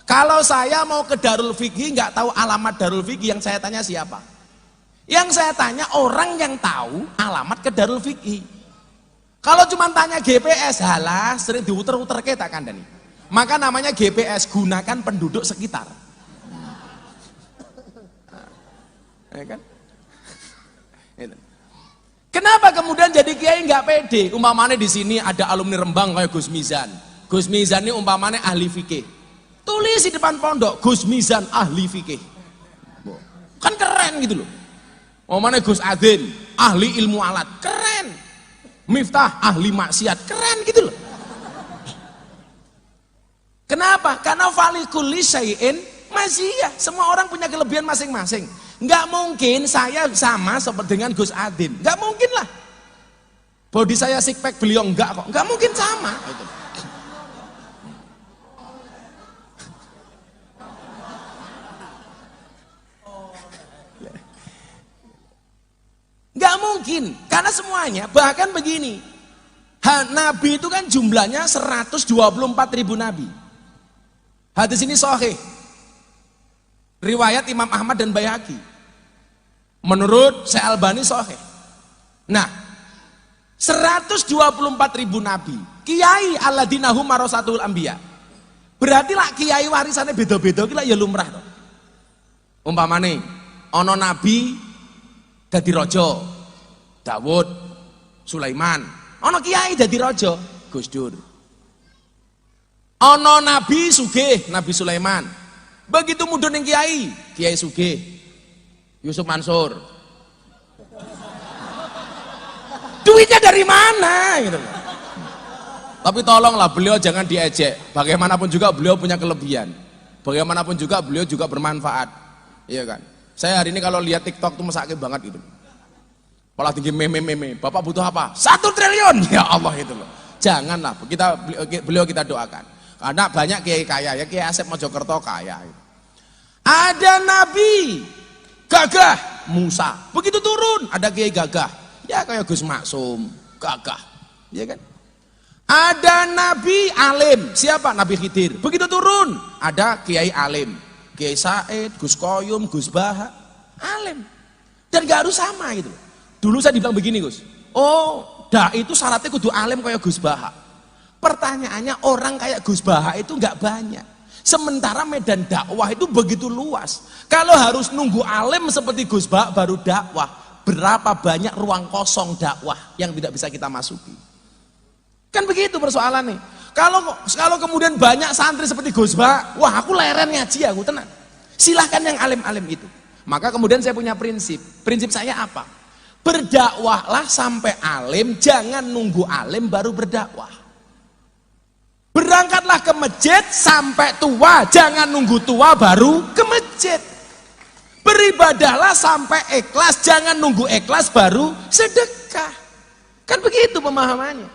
Kalau saya mau ke Darul Fikih nggak tahu alamat Darul Fikih, yang saya tanya siapa? Yang saya tanya orang yang tahu alamat ke Darul Fikih. Kalau cuma tanya GPS, halah sering diuter-uter ke tak kandani. Maka namanya GPS, gunakan penduduk sekitar. Ya kan? Kenapa kemudian jadi kiai nggak pede? Umpamanya di sini ada alumni Rembang kayak Gus Mizan. Gus Mizan ini umpamanya ahli fikih. Tulis di depan pondok, Gus Mizan ahli fikih. Kan keren gitu loh. Umpamanya Gus Adzin ahli ilmu alat, keren. Miftah ahli maksiat, keren gitu loh. Kenapa? Karena falikulli syai'in maziyah. Semua orang punya kelebihan masing-masing. Nggak mungkin saya sama seperti dengan Gus Adzin. Nggak mungkin lah. Body saya six pack, beliau enggak kok. Nggak mungkin sama. Nggak mungkin. Karena semuanya, bahkan begini. Nabi itu kan jumlahnya 124.000 nabi. Hadis ini sahih. Riwayat Imam Ahmad dan Baihaqi. Menurut Syekh Albani sahih. Nah, 124.000 nabi. Kiai alladzina hum warasatul anbiya. Berarti lah kiai warisannya beda-beda iki lah ya lumrah to. Umpamane ana nabi dadi raja, Daud, Sulaiman. Ana kiai dadi raja, Gus Dur. Ana nabi sugih, Nabi Sulaiman. Begitu mudhun ning kiai, Kiai sugih, Yusuf Mansur. Duitnya dari mana gitu. Tapi tolonglah beliau jangan diejek. Bagaimanapun juga beliau punya kelebihan. Bagaimanapun juga beliau juga bermanfaat. Iya kan? Saya hari ini kalau lihat TikTok tuh mesake banget gitu. Malah tinggi meme. Bapak butuh apa? 1 triliun. Ya Allah itu loh. Janganlah beliau kita doakan. Karena banyak kiai kaya ya, Kiai Asep Mojokerto kaya. Ada nabi gagah Musa. Begitu turun ada kiai gagah Ya kayak Gus Maksum, gagah, ya kan? Ada nabi alim, siapa? Nabi Khidir. Begitu turun, ada kiai alim, Kiai Said, Gus Koyum, Gus Baha, alim. Dan gak harus sama gitu. Dulu saya dibilang begini, Gus. Oh, dai itu syaratnya kudu alim kayak Gus Baha. Pertanyaannya, orang kayak Gus Baha itu nggak banyak. Sementara medan dakwah itu begitu luas. Kalau harus nunggu alim seperti Gus Baha baru dakwah, berapa banyak ruang kosong dakwah yang tidak bisa kita masuki? Kan begitu persoalannya. Kalau kemudian banyak santri seperti Gus Baha, wah aku leren ngaji, aku tenang. Silahkan yang alim-alim itu. Maka kemudian saya punya prinsip. Prinsip saya apa? Berdakwahlah sampai alim, jangan nunggu alim baru berdakwah. Berangkatlah ke masjid sampai tua, jangan nunggu tua baru ke masjid. Beribadahlah sampai ikhlas, jangan nunggu ikhlas baru sedekah. Kan begitu pemahamannya.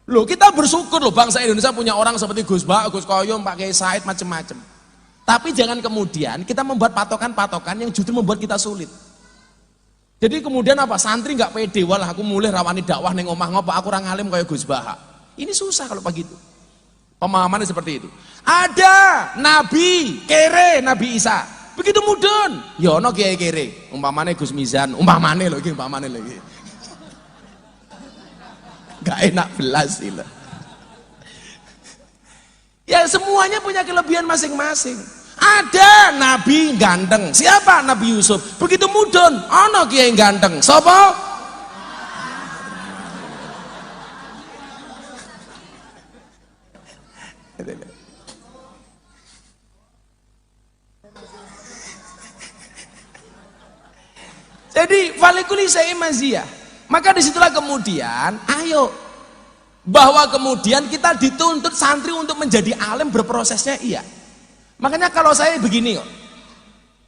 Loh, kita bersyukur loh bangsa Indonesia punya orang seperti Gus Baha, Gus Koyum, Pak Kiai Said, macam-macam. Tapi jangan kemudian kita membuat patokan-patokan yang justru membuat kita sulit. Jadi kemudian apa? Santri nggak pede, walah aku mulai rawani dakwah neng omah ngopo, aku orang alim kayak Gus Baha. Ini susah kalau begitu. Pemahamannya seperti itu. Ada nabi kere, Nabi Isa. Begitu mudun. Ya ono kiai kere. Umpamane Gus Mizan, umpamane lho iki, umpamane lho iki. Gak enak belas itu. Ya semuanya punya kelebihan masing-masing. Ada nabi ganteng. Siapa? Nabi Yusuf. Begitu mudun, ono kiai ganteng. Sapa? Jadi falikuli saya maziyah. Maka disitulah kemudian ayo bahwa kemudian kita dituntut santri untuk menjadi alim, berprosesnya iya. Makanya kalau saya begini kok,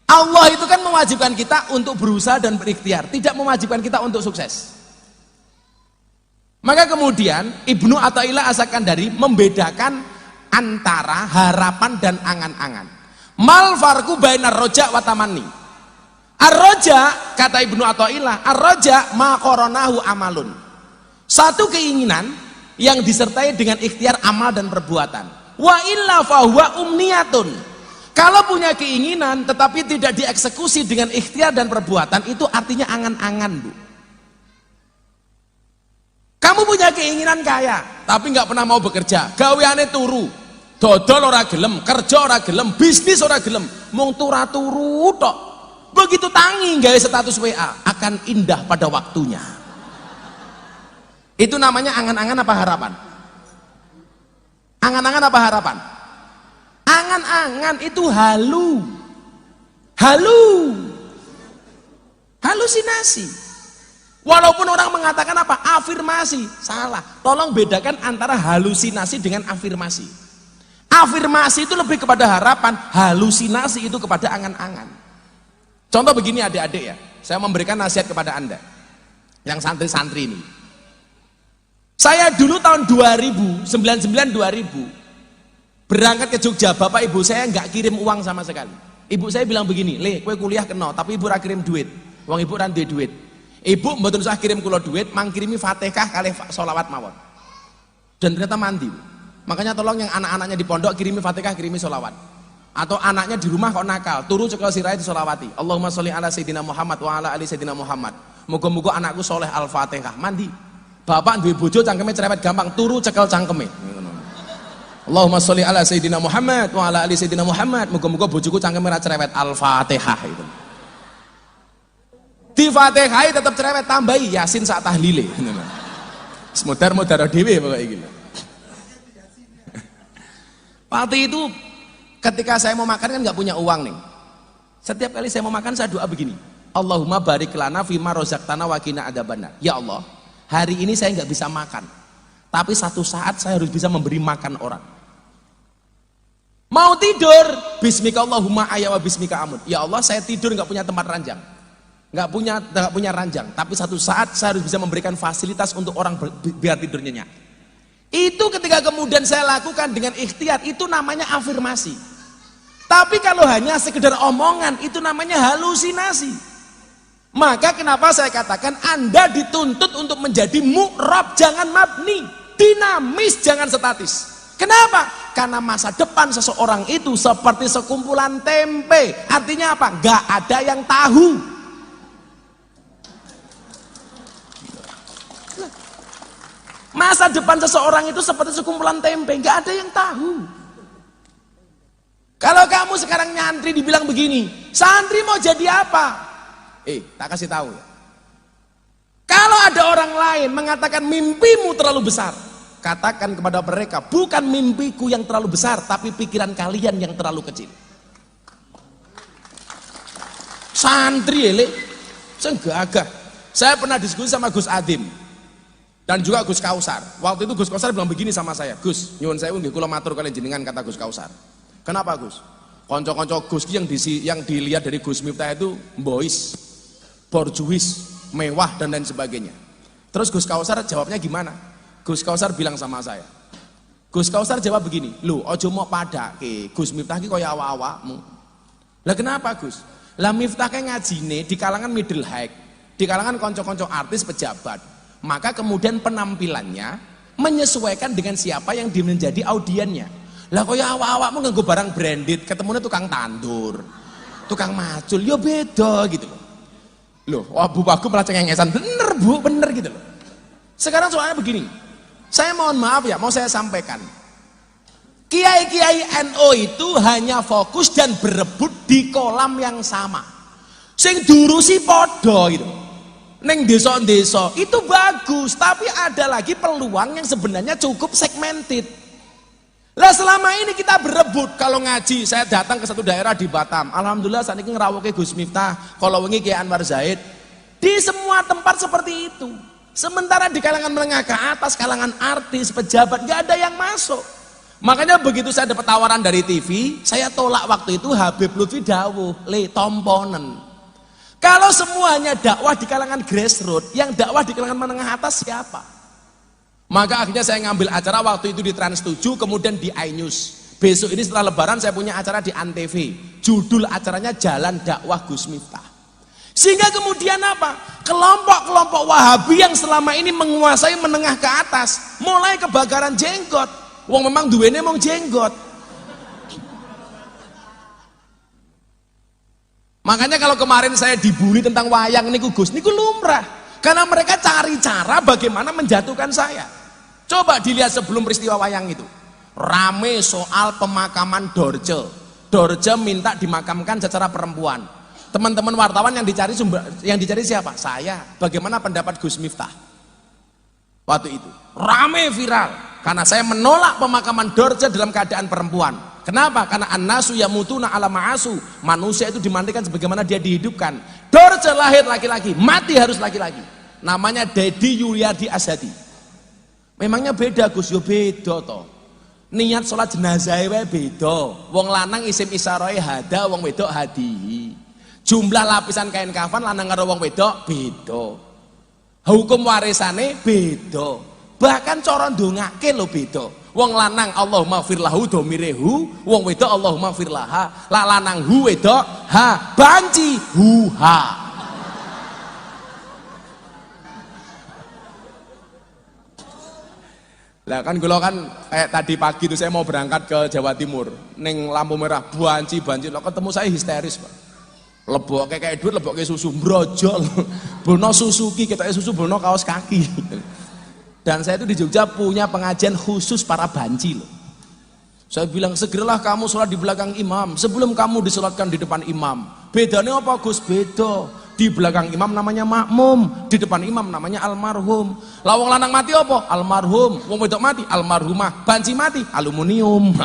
Allah itu kan mewajibkan kita untuk berusaha dan berikhtiar, tidak mewajibkan kita untuk sukses. Maka kemudian Ibnu Athaillah As-Sakandari membedakan antara harapan dan angan-angan. Mal farqu bainar roja wa tamanni. Ar-roja, kata Ibnu Athaillah, ar-roja ma qoronahu amalun. Satu keinginan yang disertai dengan ikhtiar amal dan perbuatan. Wa illa fahuwa umniyatun. Kalau punya keinginan tetapi tidak dieksekusi dengan ikhtiar dan perbuatan, itu artinya angan-angan, Bu. Kamu punya keinginan kaya tapi nggak pernah mau bekerja, gaweane turu, dodol ora gelem, kerja ora gelem, bisnis ora gelem, mung turu tok. Begitu tangi gawe status WA, akan indah pada waktunya. Itu namanya angan-angan apa harapan? Angan-angan apa harapan? Angan-angan itu halusinasi. Walaupun orang mengatakan apa? Afirmasi. Salah. Tolong bedakan antara halusinasi dengan afirmasi. Afirmasi itu lebih kepada harapan, halusinasi itu kepada angan-angan. Contoh begini adik-adik ya, saya memberikan nasihat kepada Anda yang santri-santri ini. Saya dulu tahun 99-2000 berangkat ke Jogja, bapak ibu saya nggak kirim uang sama sekali. Ibu saya bilang begini, "Le, kowe kuliah kena, tapi ibu ora kirim duit. Wong ibu ora duwe duit. Ibu mboten usah kirim kula duit, mangkirimi Fatihah kalih sholawat mawon." Dan ternyata mandi. Makanya tolong yang anak-anaknya di pondok kirimi Fatihah, kirimi sholawat. Atau anaknya di rumah kok nakal, turu cekel sirai disolawati. Allahumma sholli ala sayyidina Muhammad wa ala ali sayyidina Muhammad. Muga-muga anakku soleh al-Fatihah. Mandi. Bapak duwe bojo cangkeme cerewet gampang, turu cekel cangkeme. Allahumma sholli ala sayyidina Muhammad wa ala ali sayyidina Muhammad. Muga-muga bojoku cangkeme ra cerewet al-Fatihah itu. Di Fatihah tetap cerewet, tambahi Yasin sak tahlile. Semudar-mudar dhewe pokoke iki. Pati itu ketika saya mau makan kan nggak punya uang nih. Setiap kali saya mau makan saya doa begini. Allahumma barik lana fima rozaqtana wa qina adzabannar. Ya Allah, hari ini saya nggak bisa makan. Tapi satu saat saya harus bisa memberi makan orang. Mau tidur, bismika Allahumma aya wa bismika amut. Ya Allah, saya tidur nggak punya tempat ranjang. Nggak punya ranjang, tapi satu saat saya harus bisa memberikan fasilitas untuk orang biar tidur nyenyak. Itu ketika kemudian saya lakukan dengan ikhtiar, itu namanya afirmasi. Tapi kalau hanya sekedar omongan, itu namanya halusinasi. Maka kenapa saya katakan Anda dituntut untuk menjadi mu'rab, jangan mabni, dinamis, jangan statis. Kenapa? Karena masa depan seseorang itu seperti sekumpulan tempe. Artinya apa? Gak ada yang tahu. Masa depan seseorang itu seperti sekumpulan tempe, gak ada yang tahu. Kalau kamu sekarang nyantri dibilang begini, santri mau jadi apa? Tak kasih tahu ya. Kalau ada orang lain mengatakan mimpimu terlalu besar, katakan kepada mereka, bukan mimpiku yang terlalu besar, tapi pikiran kalian yang terlalu kecil. Santri ele, senggagah. Saya pernah diskusi sama Gus Adim dan juga Gus Kausar. Waktu itu Gus Kausar bilang begini sama saya, Gus, nyuwun saya nggih kula matur kalian jenengan, kata Gus Kausar. Kenapa Gus? Konco-konco Gus yang dilihat dari Gus Miftah itu boys, borjuis, mewah dan lain sebagainya. Terus Gus Kausar jawabnya gimana? Gus Kausar bilang sama saya, Gus Kausar jawab begini, lu ojo mau pada ke Gus Miftah ki kaya awak-awakmu. Lah kenapa Gus? Lah Miftah ki ngajine di kalangan middle high, di kalangan konco-konco artis pejabat. Maka kemudian penampilannya menyesuaikan dengan siapa yang menjadi audiennya. Lah kaya awak-awakmu nganggo barang branded, ketemunya tukang tandur, tukang macul, yo beda gitu loh. Loh, wah Bu Bagus malah cengengesan, bener Bu, bener gitu loh. Sekarang soalnya begini, saya mohon maaf ya, mau saya sampaikan, kiai-kiai NU itu hanya fokus dan berebut di kolam yang sama, sing diurusi podo gitu. Neng desa-desa itu bagus, tapi ada lagi peluang yang sebenarnya cukup segmented. Lah selama ini kita berebut, kalau ngaji, saya datang ke satu daerah di Batam, alhamdulillah saat ini ngerawuke Gus Miftah, kalau wingi Kiai Anwar Zaid, di semua tempat seperti itu. Sementara di kalangan menengah ke atas, kalangan artis, pejabat, gak ada yang masuk. Makanya begitu saya dapat tawaran dari TV, saya tolak waktu itu. Habib Lutfi dawuh, le tomponen. Kalau semuanya dakwah di kalangan grassroots, yang dakwah di kalangan menengah atas siapa? Maka akhirnya saya ngambil acara waktu itu di Trans 7, kemudian di iNews. Besok ini setelah lebaran saya punya acara di Antv. Judul acaranya Jalan Dakwah Gus Miftah. Sehingga kemudian apa? Kelompok-kelompok Wahabi yang selama ini menguasai menengah ke atas, mulai kebakaran jenggot. Wong memang duwene mong jenggot. Makanya kalau kemarin saya dibully tentang wayang niku Gus, niku lumrah. Karena mereka cari cara bagaimana menjatuhkan saya. Coba dilihat sebelum peristiwa wayang itu. Rame soal pemakaman Dorce. Dorce minta dimakamkan secara perempuan. Teman-teman wartawan yang dicari siapa? Saya. Bagaimana pendapat Gus Miftah? Waktu itu rame viral karena saya menolak pemakaman Dorce dalam keadaan perempuan. Kenapa? Karena an-nasu yamutuna ala ma'asu. Manusia itu dimandikan sebagaimana dia dihidupkan. Dorce lahir laki-laki, mati harus laki-laki. Namanya Dedi Yuliadi Asyadi. Memangnya beda Gus? Yo beda toh. Niat sholat jenazah wae beda. Wong lanang isim isaroe hada, wong wedok hadihi. Jumlah lapisan kain kafan lanang karo wong wedok beda. Hukum warisane beda. Bahkan cara ndongake lho beda. Wong lanang Allahumma firlahu domirehu, wong wedok Allahumma firlaha. La lanang hu wedok ha, banci hu ha. Lah kan kula kan kayak tadi pagi itu saya mau berangkat ke Jawa Timur, ning lampu merah banci lo ketemu saya histeris, Pak. Leboke kayak duit, leboke susu brojol. Bono Suzuki, ketoke susu bono kaos kaki. Dan saya itu di Jogja punya pengajian khusus para banci loh. Saya bilang segeralah kamu sholat di belakang imam sebelum kamu disolatkan di depan imam. Bedanya apa Gus? Beda. Di belakang imam namanya makmum, di depan imam namanya almarhum. Lawang lanang mati apa? Almarhum. Wong wedok mati almarhumah. Banci mati aluminium.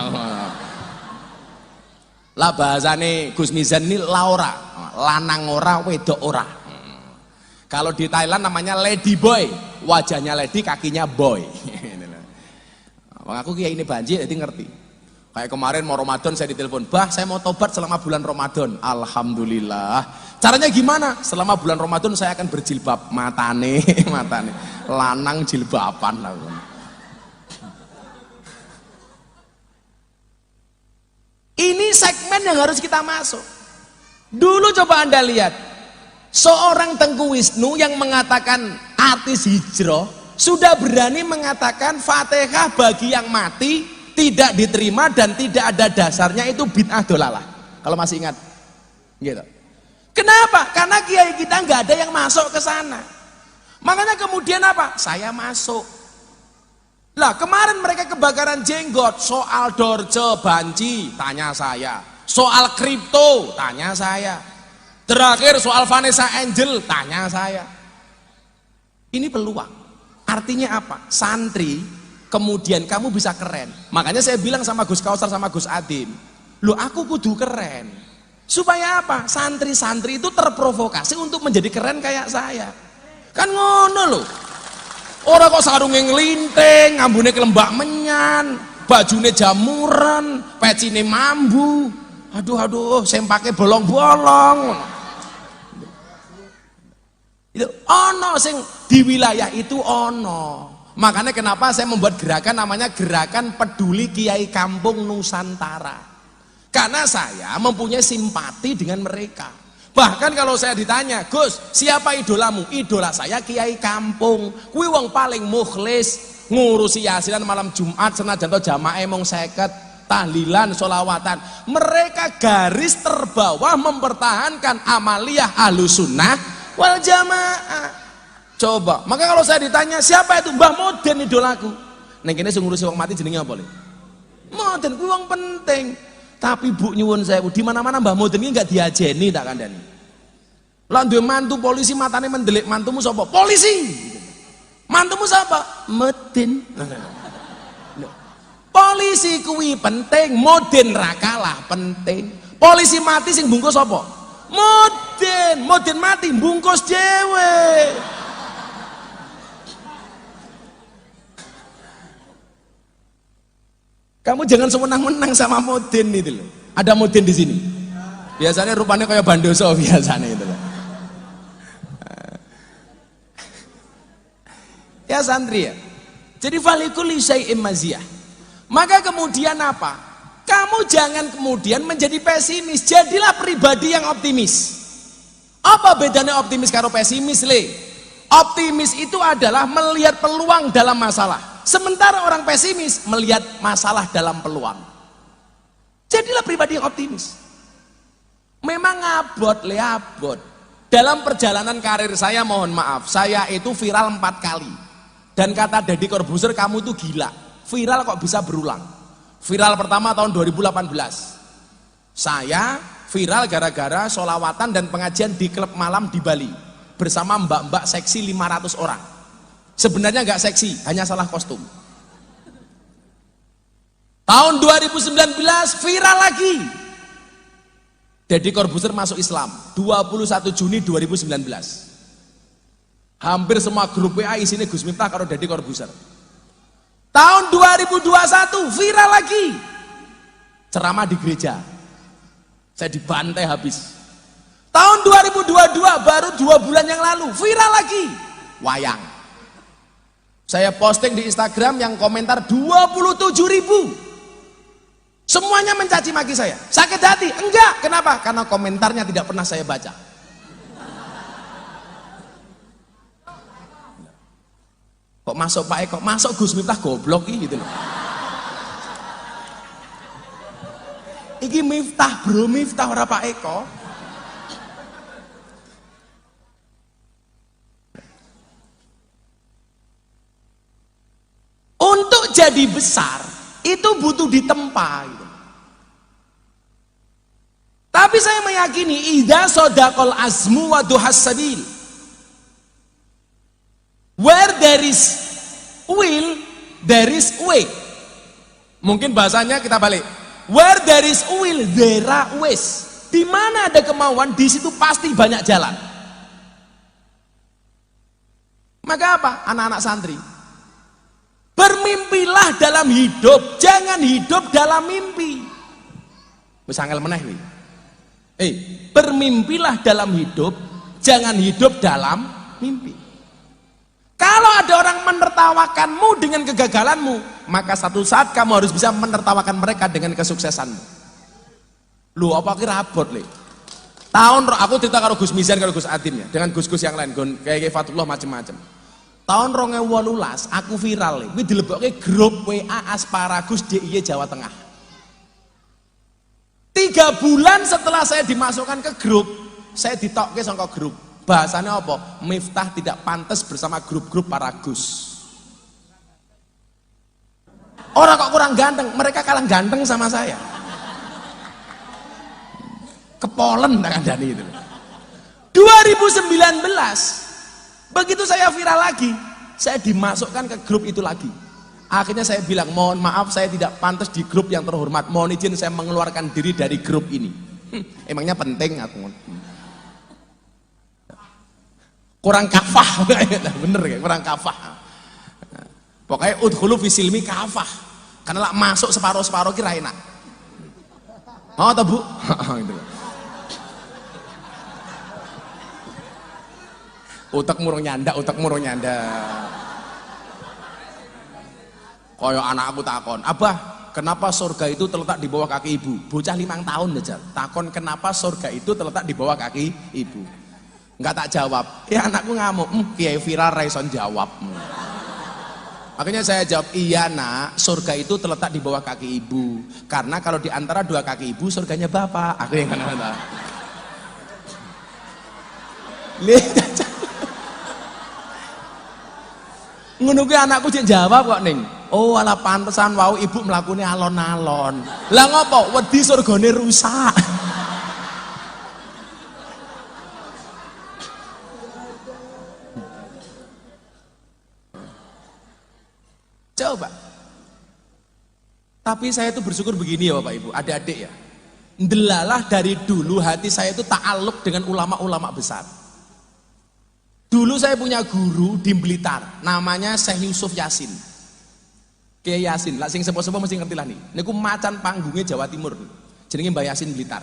Lah bahasane Gus Mizan ini Laura, lanang ora, wedok ora. Kalau di Thailand namanya lady boy, wajahnya lady, kakinya boy. Aku kayak ini banjir, jadi ngerti. Kayak kemarin mau Ramadan saya ditelepon, bah saya mau tobat selama bulan Ramadan. Alhamdulillah. Caranya gimana? Selama bulan Ramadan saya akan berjilbab. Matane, lanang jilbaban lah. Ini segmen yang harus kita masuk. Dulu coba Anda lihat, Seorang Tengku Wisnu yang mengatakan artis hijrah sudah berani mengatakan Fatihah bagi yang mati tidak diterima dan tidak ada dasarnya, itu bid'ah dolalah. Kalau masih ingat, gitu. Kenapa? Karena kiai kita nggak ada yang masuk ke sana. Makanya kemudian apa? Saya masuk. Lah kemarin mereka kebakaran jenggot, soal Dorce Banci tanya saya, soal kripto tanya saya, terakhir soal Vanessa Angel tanya saya. Ini peluang. Artinya apa? Santri kemudian kamu bisa keren. Makanya saya bilang sama Gus Kausar sama Gus Adim, loh aku kudu keren. Supaya apa? Santri-santri itu terprovokasi untuk menjadi keren kayak saya. Kan ngono loh. Orang kok sarungnya ngelinting, ngambune kelembak menyan, bajune jamuran, pecine mambu. Aduh, sempake bolong-bolong. Itu ono sing di wilayah itu ono. Makanya kenapa saya membuat gerakan namanya Gerakan Peduli Kiai Kampung Nusantara. Karena saya mempunyai simpati dengan mereka. Bahkan kalau saya ditanya, Gus, siapa idolamu? Idola saya Kiai Kampung. Kuwi wong paling mukhlis, ngurusi yasinan malam Jumat senajan to jamaah mung 50, tahlilan, sholawatan. Mereka garis terbawah mempertahankan amaliyah Ahlussunnah wal Jamaah. Coba, maka kalau saya ditanya, siapa itu? Mbah Moden idolaku. Ning kene sing ngurusi wong mati jenenge apa, Le? Moden kuwi wong penting. Tapi Bu nyuwun sewu, di mana-mana Mbah Moden ini enggak diajeni tak kandhani. Lah duwe mantu polisi matane mendelik, mantumu sapa? Polisi. Mantumu sapa? Moden. Polisi kuwi penting, Moden ra kalah penting. Polisi mati sing bungkus sapa? Moden. Moden mati bungkus dhewe. Kamu jangan semenang-menang sama Moden itu loh. Ada Moden di sini. Biasanya rupanya kayak Bandoso biasanya itu loh. Ya santri ya. Jadi falikul syai'im maziyah. Maka kemudian apa? Kamu jangan kemudian menjadi pesimis. Jadilah pribadi yang optimis. Apa bedanya optimis karo pesimis, Le? Optimis itu adalah melihat peluang dalam masalah. Sementara orang pesimis melihat masalah dalam peluang. Jadilah pribadi yang optimis. Memang abot. Dalam perjalanan karir saya, mohon maaf, saya itu viral 4 kali. Dan kata Deddy Corbuzier, kamu tuh gila. Viral kok bisa berulang. Viral pertama tahun 2018. Saya viral gara-gara sholawatan dan pengajian di klub malam di Bali. Bersama mbak-mbak seksi 500 orang. Sebenarnya nggak seksi, hanya salah kostum. Tahun 2019 viral lagi. Deddy Corbuzier masuk Islam 21 Juni 2019. Hampir semua grup WA isinya Gus Miftah karo Deddy Corbuzier. Tahun 2021 viral lagi. Ceramah di gereja. Saya dibantai habis. Tahun 2022 baru 2 bulan yang lalu viral lagi. Wayang. Saya posting di Instagram yang komentar 27.000. Semuanya mencaci maki saya. Sakit hati? Enggak. Kenapa? Karena komentarnya tidak pernah saya baca. Kok masuk Pak Eko? Masuk Gus Miftah goblok gitu loh. Iki Miftah bro, Miftah ora Pak Eko. Untuk jadi besar itu butuh ditempa gitu. Tapi saya meyakini idza sadaqal azmu wa duhas sabil. Where there is will, there is way. Mungkin bahasanya kita balik. Where there is will, there are ways. Di mana ada kemauan, di situ pasti banyak jalan. Maka apa? Anak-anak santri, bermimpilah dalam hidup, jangan hidup dalam mimpi. Wis angel meneh kuwi. Bermimpilah dalam hidup, jangan hidup dalam mimpi. Kalau ada orang menertawakanmu dengan kegagalanmu, maka satu saat kamu harus bisa menertawakan mereka dengan kesuksesanmu. Lu apa kira abot, Le? Aku cerita karo Gus Mizan karo Gus Adim ya, dengan Gus-gus yang lain, kayak Fatullah macam-macam. Tahun 2018 aku viral, kuwi dilebokke grup WA Asparagus DIY Jawa Tengah. 3 bulan setelah saya dimasukkan ke grup, saya ditokke saka grup. Bahasanya apa? Miftah tidak pantas bersama grup-grup para Gus. Orang kok kurang ganteng, mereka kalah ganteng sama saya. Kepolen tak kandani itu. 2019 begitu saya viral lagi, saya dimasukkan ke grup itu lagi. Akhirnya saya bilang, mohon maaf saya tidak pantas di grup yang terhormat, mohon izin saya mengeluarkan diri dari grup ini. Emangnya penting aku kurang kafah. Bener ya, kurang kafah. Pokoknya udkhulu fi silmi kafah, karena lah masuk separuh-separuh kira enak. Mau atau bu? Gitu. Utak murung nyanda. Koyo anakku takon, abah, kenapa surga itu terletak di bawah kaki ibu? Bocah 5 tahun aja. Takon kenapa surga itu terletak di bawah kaki ibu? Enggak tak jawab. Ya anakku ngamuk, kiai viral raison jawab. Makanya saya jawab, iya nak, surga itu terletak di bawah kaki ibu. Karena kalau di antara 2 kaki ibu, surganya bapak. Aku yang kena. Lihat. Ngono kuwi anakku jek jawab kok ning. Oh ala pantesan wau ibu mlakune alon-alon. Lah ngopo? Wedi surgane rusak. Coba. Tapi saya itu bersyukur begini ya Bapak Ibu, adik-adik ya. Ndelalah dari dulu hati saya itu ta'alluq dengan ulama-ulama besar. Dulu saya punya guru di Blitar, namanya Syekh Yusuf Yasin. Kiai Yasin, lah sing sepo-sepo mesti ngerti lah nih. Niku macan panggungnya Jawa Timur. Jenenge Mbah Yasin Blitar.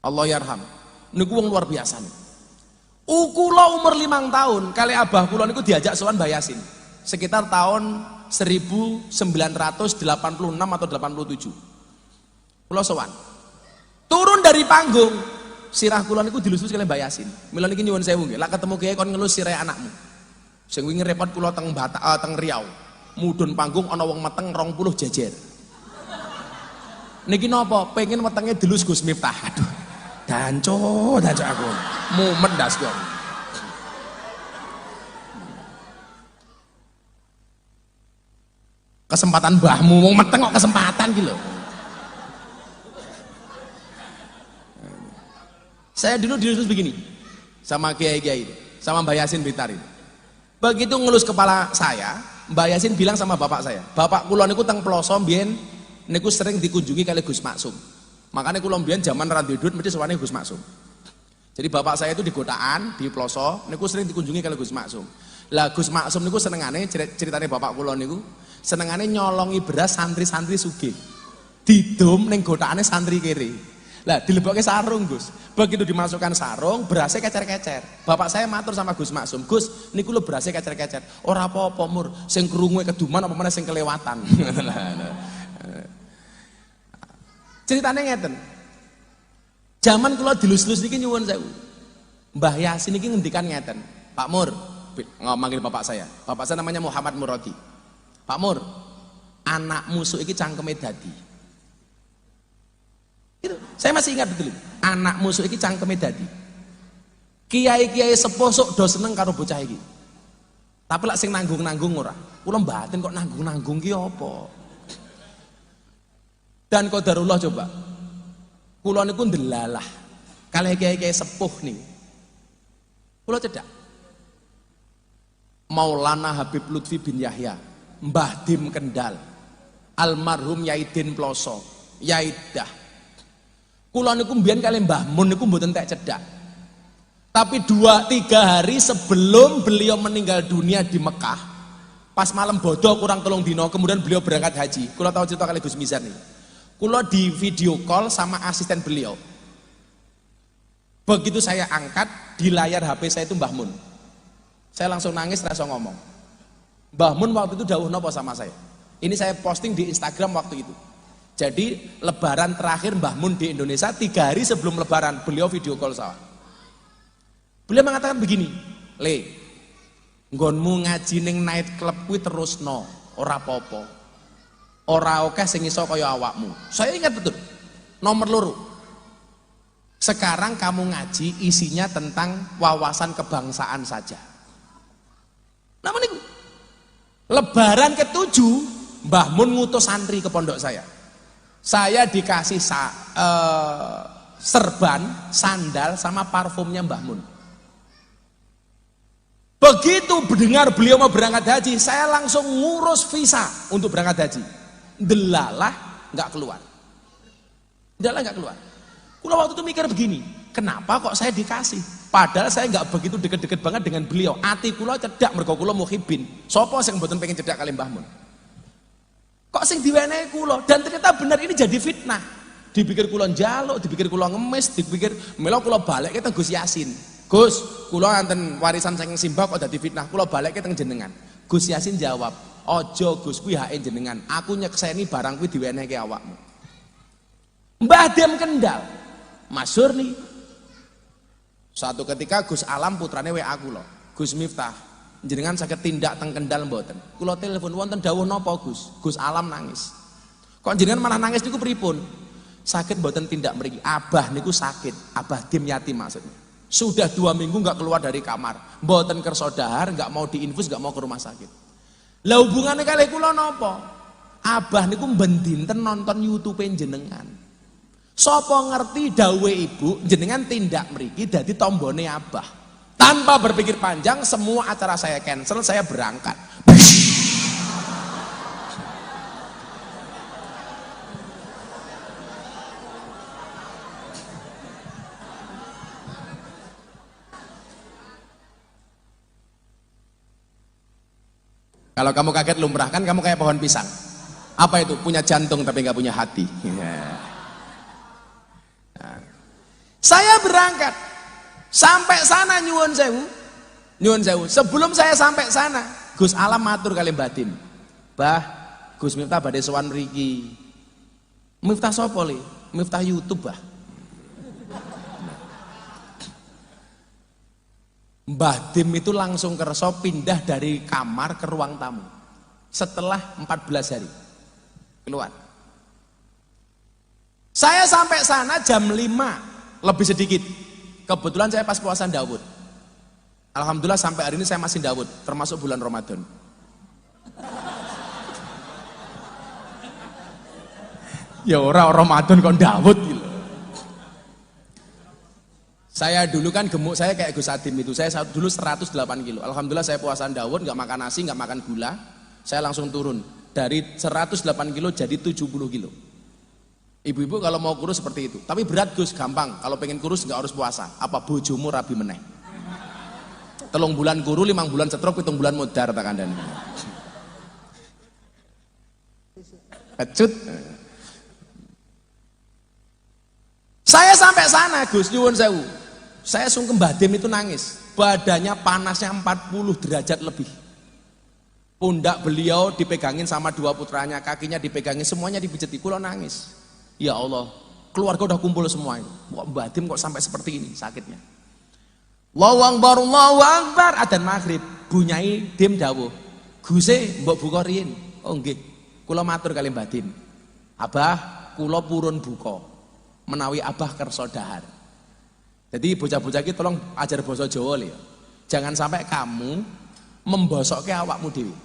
Allah yarham. Niku wong luar biasa nih. Kula umur 5 tahun, kali abah kula niku diajak sowan Mbah Yasin. Sekitar tahun 1986 atau 87. Kula sowan. Turun dari panggung, sirah kula niku dilus-lus kali Mbah Yasin. Mila niki nyuwun sewu nggih, lak ketemu kiai kon ngelus sirah anakmu. Sing wingi repot kula teng teng Riau. Mudhun panggung ana wong meteng 20 jejer. Niki napa? Pengen wetenge dilus Gus Miftah. Aduh. Danco aku. Mumet das kok. Kesempatan mbahmu wong meteng kok kesempatan iki lho. Saya dulu dilus begini sama kiai-kiai itu, sama Mbah Yasin Blitar itu. Begitu ngelus kepala saya, Mbah Yasin bilang sama bapak saya, bapak kula niku teng Ploso mbiyen niku sering dikunjungi kali Gus Maksum. Makanya kula mbiyen zaman ra duwe duit mesti sowane Gus Maksum. Jadi bapak saya itu di Gotaan, di Ploso niku sering dikunjungi kali Gus Maksum. Lah Gus Maksum niku senengane ceritane bapak kula niku senengane nyolongi beras santri-santri sugih. Didom ning Gotaane santri kiri. Lah dilebokke sarung Gus. Begitu dimasukkan sarung, berasnya kecer-kecer. Bapak saya matur sama Gus Maksum, Gus, niku lho berasnya kecer-kecer. Ora apa-apa Mur, sing krungu keduman apa meneh sing kelewatan. Ceritane ngeten. Zaman kula dilus-lus niki nyuwun sewu. Mbah Yasin niki ngendikan ngeten, Pak Mur, manggil bapak saya. Bapak saya namanya Muhammad Muradi. Pak Mur, anak musuh iki cangkeme dadi. Itu, saya masih ingat betul. Anak musuh iki cangkeme dadi. Kiai-kiai sepuh sok do seneng karo bocah iki. Tapi lak sing nanggung-nanggung ora. Kula mbaten kok nanggung-nanggung ki apa? Dan qadarullah coba. Kula niku ndelalah kalih kiai-kiai sepuh niku. Kula cedak. Maulana Habib Lutfi bin Yahya, Mbah Dim Kendal, almarhum Yaidin Ploso, Yaidah. Kula niku mbiyen kali Mbah Mun niku mboten tek cedak. Tapi 2-3 hari sebelum beliau meninggal dunia di Mekah, pas malam bodoh kurang 3 dino, kemudian beliau berangkat haji. Kula tahu cerita kali Gus Mizan nih. Kula di video call sama asisten beliau. Begitu saya angkat, di layar HP saya itu Mbah Mun. Saya langsung nangis, langsung ngomong. Mbah Mun waktu itu dawuh napa sama saya. Ini saya posting di Instagram waktu itu. Jadi lebaran terakhir Mbah Mun di Indonesia 3 hari sebelum lebaran beliau video call saya. Beliau mengatakan begini, "Le, nggonmu ngaji ning night club kuwi terusno, ora apa-apa. Ora akeh sing iso kaya awakmu." Saya ingat betul. Nomor loro. Sekarang kamu ngaji isinya tentang wawasan kebangsaan saja. Namun niku lebaran ke-7 Mbah Mun ngutus santri ke pondok saya. Saya dikasih serban, sandal sama parfumnya Mbah Mun. Begitu mendengar beliau mau berangkat haji, saya langsung ngurus visa untuk berangkat haji. Delalah nggak keluar. Delalah nggak keluar. Kulo waktu itu mikir begini, kenapa kok saya dikasih? Padahal saya nggak begitu deket-deket banget dengan beliau. Ati kulo cedak mergo kulo muhibin. Sopo sing mboten pengen cedak kali Mbah Mun? Kok sing diwenehi kulo? Dan ternyata benar ini jadi fitnah. Dipikir kulo njaluk, dipikir kulo ngemis, dipikir melo kulo balik ke Gus Yasin. Gus, kulo anten warisan saking simbah kok dadi fitnah. Kulo balik ke teng jenengan. Gus Yasin jawab, "Ojo Gus, kuwi hake jenengan. Aku nyekseni barang kuwi diwenehi awakmu." Mbah Dem Kendal, masyhur nih. Suatu ketika Gus Alam putrane WA kula, "Gus Miftah, jenengan saged tindak teng Kendal mboten?" Kula telepon, "Wonten dawuh napa, Gus?" Gus Alam nangis. "Kok jenengan malah nangis niku pripun?" "Sakit mboten tindak mriki. Abah niku sakit, Abah Dem yatim maksudnya. Sudah 2 minggu nggak keluar dari kamar, mboten kersa dahar, nggak mau diinfus, nggak mau ke rumah sakit." Lah hubungannya kali kula napa? Abah niku ben dinten nonton YouTube jenengan. Sopo ngerti dawe ibu jenengan tindak mriki dadi tombone Abah. Tanpa berpikir panjang semua acara saya cancel, saya berangkat. Kalau kamu kaget lumrah kan kamu kayak pohon pisang. Apa itu? Punya jantung tapi nggak punya hati. Saya berangkat sampai sana nyuwun sewu. Sebelum saya sampai sana, Gus Alam matur kali Mbah Dim, "Bah, Gus Miftah badhe sowan mriki." "Miftah sapa le?" "Miftah YouTube, Bah." Mbah Dim itu langsung kerso pindah dari kamar ke ruang tamu. Setelah 14 hari keluar. Saya sampai sana jam 5 lebih sedikit. Kebetulan saya pas puasa Daud. Alhamdulillah sampai hari ini saya masih Daud, termasuk bulan Ramadan. Ya orang Ramadan kok Daud gitu. Saya dulu kan gemuk, saya kayak Gus Adim itu. Saya dulu 108 kilo. Alhamdulillah saya puasa Daud, nggak makan nasi, nggak makan gula. Saya langsung turun dari 108 kilo jadi 70 kilo. Ibu-ibu kalau mau kurus seperti itu, tapi berat Gus, gampang. Kalau pengen kurus nggak harus puasa. Apa bojomu rabi meneh? 3 bulan kuru, 5 bulan setruk, 7 bulan mudar tak kandhani. Kecut. Saya sampai sana Gus, nyuwun sewu. Saya sungkem Mbah Dem itu nangis. Badannya panasnya 40 derajat lebih. Pundak beliau dipegangin sama 2 putranya, kakinya dipegangin, semuanya dipijeti. Kula nangis. Ya Allah, keluarga udah kumpul semua itu. Mbah Dim kok sampai seperti ini sakitnya. Allahu Akbar, adzan maghrib. Bunyai Dim dawuh, "Guse mbok buka riyin." "Oh nggih." Kula matur kali Mbah Dim, "Abah, kula purun buka. Menawi Abah kersa dahar." Jadi bocah-bocah iki tolong ajar basa Jawa lho. Jangan sampai kamu membosokke awakmu dhewe.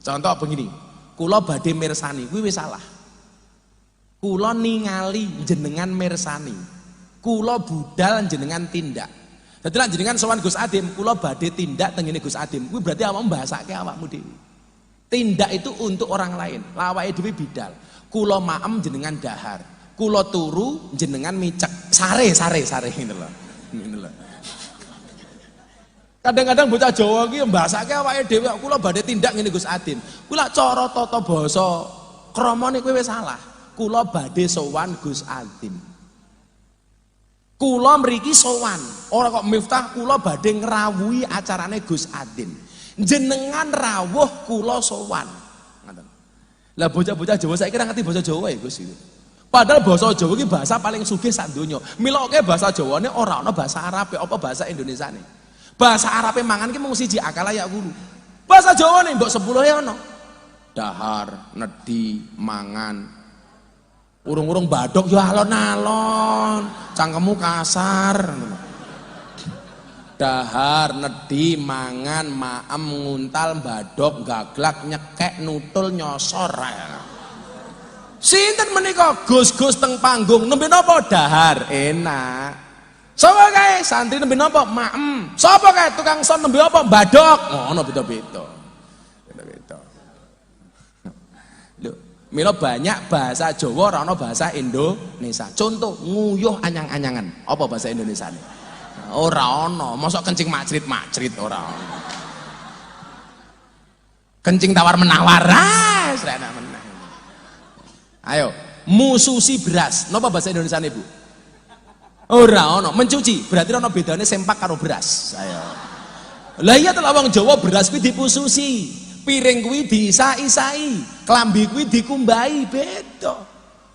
Contoh begini, kula badhe mirsani, kuwi wis salah. Kula ningali jenengan mirsani, kula budal jenengan tindak. Dadi lan jenengan sowan Gus Adim, kula badhe tindak teng ngene Gus Adim. Kuwi berarti awakmu mbahasake awakmu dhewe. Tindak itu untuk orang lain, lawake dhewe bidal. Kula maem jenengan dahar, kula turu jenengan micek. Sare ngene lho. Ngene lho. Kadang-kadang bocah Jawa iki mbahasake awake dhewe, kula badhe tindak ngene Gus Adim. Kuwi lak cara tata basa kramane kuwi wis salah. Kula badhe sowan Gus Adim. Kula mriki sowan, ora kok Miftah kula badhe ngrawuhi acarane Gus Adim. Jenengan rawuh kula sowan. Ngoten. Lah bocah-bocah Jawa saya kira ngerti bahasa Jawa ya Gus gitu. Padahal bahasa Jawa ini bahasa paling sugih sak donya. Miloke bahasa Jawane ora ana bahasa Arabe apa bahasa Indonesiane. Bahasa Arabe mangan ki mung siji akala ya guru. Bahasa Jawane mbok 10 ya ana. Dahar, nedi, mangan. Urung-urung badok ya alon-alon. Cangkemmu kasar. Dahar, nedi, mangan, maem, nguntal, badok, gaglak, nyekek, nutul, nyosor. Sinten menika Gus-gus teng panggung nembe napa dahar enak. Sapa kae santri nembe napa maem. Sapa kae tukang son nembe apa badok. Ngono beda-beda. Beda-beda. Lho, mila banyak bahasa Jawa ora ana bahasa Indonesia. Contoh nguyuh anyang-anyangan. Apa bahasa Indonesiane? Ora ana. Mosok kencing macrit-macrit ora ana. Kencing tawar-menawar. Ah, enak meneh. Ayo, mususi beras. Napa bahasa Indonesia nih Bu? Ora ono, mencuci. Berarti ono bedane sempak karo beras. Ayo. Lah iya to wong Jawa beras kuwi dipususi, piring kuwi diisai-isai, klambi kuwi dikumbahi, beda.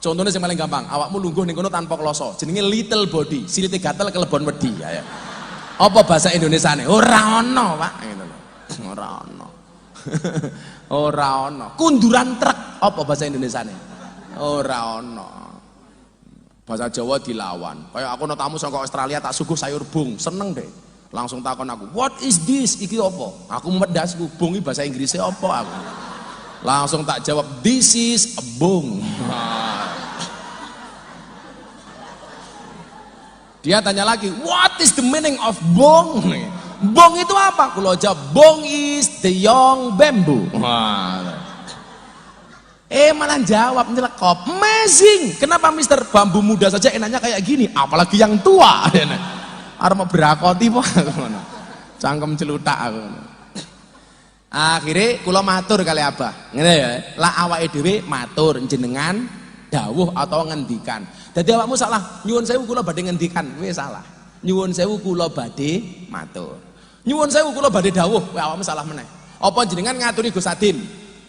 Contohnya yang paling gampang, awakmu lungguh ning kono tanpa kloso, jenenge little body, silite gatel kelebon wedi. Ayo. Apa bahasa Indonesia nih? Ora ono, Pak. Ngono lho. Ora ono. Ora ono. Kunduran truk, apa bahasa Indonesia nih? Ora ono. Bahasa Jawa dilawan. Kayak aku no tamu saka Australia tak suguh sayur bung, seneng deh. Langsung takon aku, "What is this? Iki apa?" Aku medasku, bung iki bahasa Inggrisnya apa aku. Langsung tak jawab, "This is a bung." Dia tanya lagi, "What is the meaning of bong?" Bong itu apa? Kulo jawab, "Bong is the young bamboo." Malah jawab nyelekop, "Amazing. Kenapa Mister bambu muda saja enaknya kayak gini, apalagi yang tua?" Arep mau berakoti po. Cangkem celutak aku. Akhirnya kula matur kali Abah. Ngene ya, lah awake dhewe matur jenengan dawuh atau ngendikan. Dadi awakmu salah, nyuwun sewu kula badhe ngendikan, wis salah. Nyuwun sewu kula badhe matur. Nyuwun sewu kula badhe dawuh, awakmu salah meneh. Apa jenengan ngaturi Gus Adim?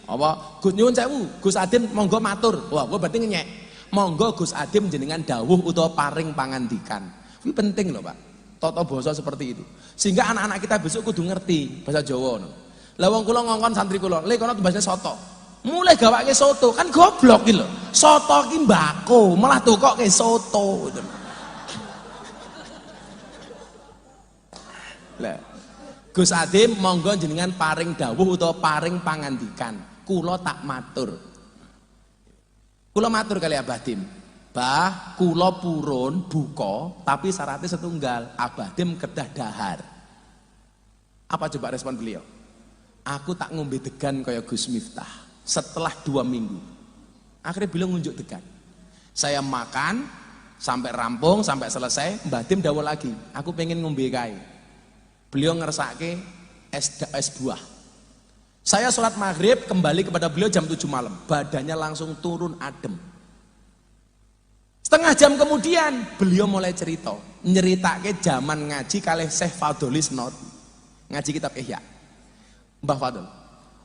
Apa Gus nyuwun sewu, Gus Adim monggo matur. Wah, gua berarti ngenyek. Monggo Gus Adim jenengan dawuh utawa paring pangandikan. Ini penting loh, Pak. Tata basa seperti itu. Sehingga anak-anak kita besok kudu ngerti bahasa Jawa no. Lah wong kula ngongkon santri kula, "Le kono bahasa soto." Mulai gawake soto, kan goblok iki lho. Soto ki mbako, malah tokoke soto. Lah Gus Adim monggo jenengan paring dawuh utawa paring pangandikan. Kula tak matur. Kula matur kali Abah Dim. Bah, kula purun buka, tapi syaratnya setunggal. Abah Dim kedah dahar. Apa coba respon beliau? "Aku tak ngombe degan kaya Gus Miftah." Setelah 2 minggu, akhirnya beliau ngunjuk degan. Saya makan sampai rampung, sampai selesai. Mbah Dim dawuh lagi, "Aku pengen ngombe kae." Beliau ngersake es buah. Saya sholat maghrib kembali kepada beliau jam 7 malam. Badannya langsung turun adem. Setengah jam kemudian beliau mulai cerita, nyeritake zaman ngaji kalih Syekh Fadholis Noti, ngaji kitab Ihya. Mbah Fadhol,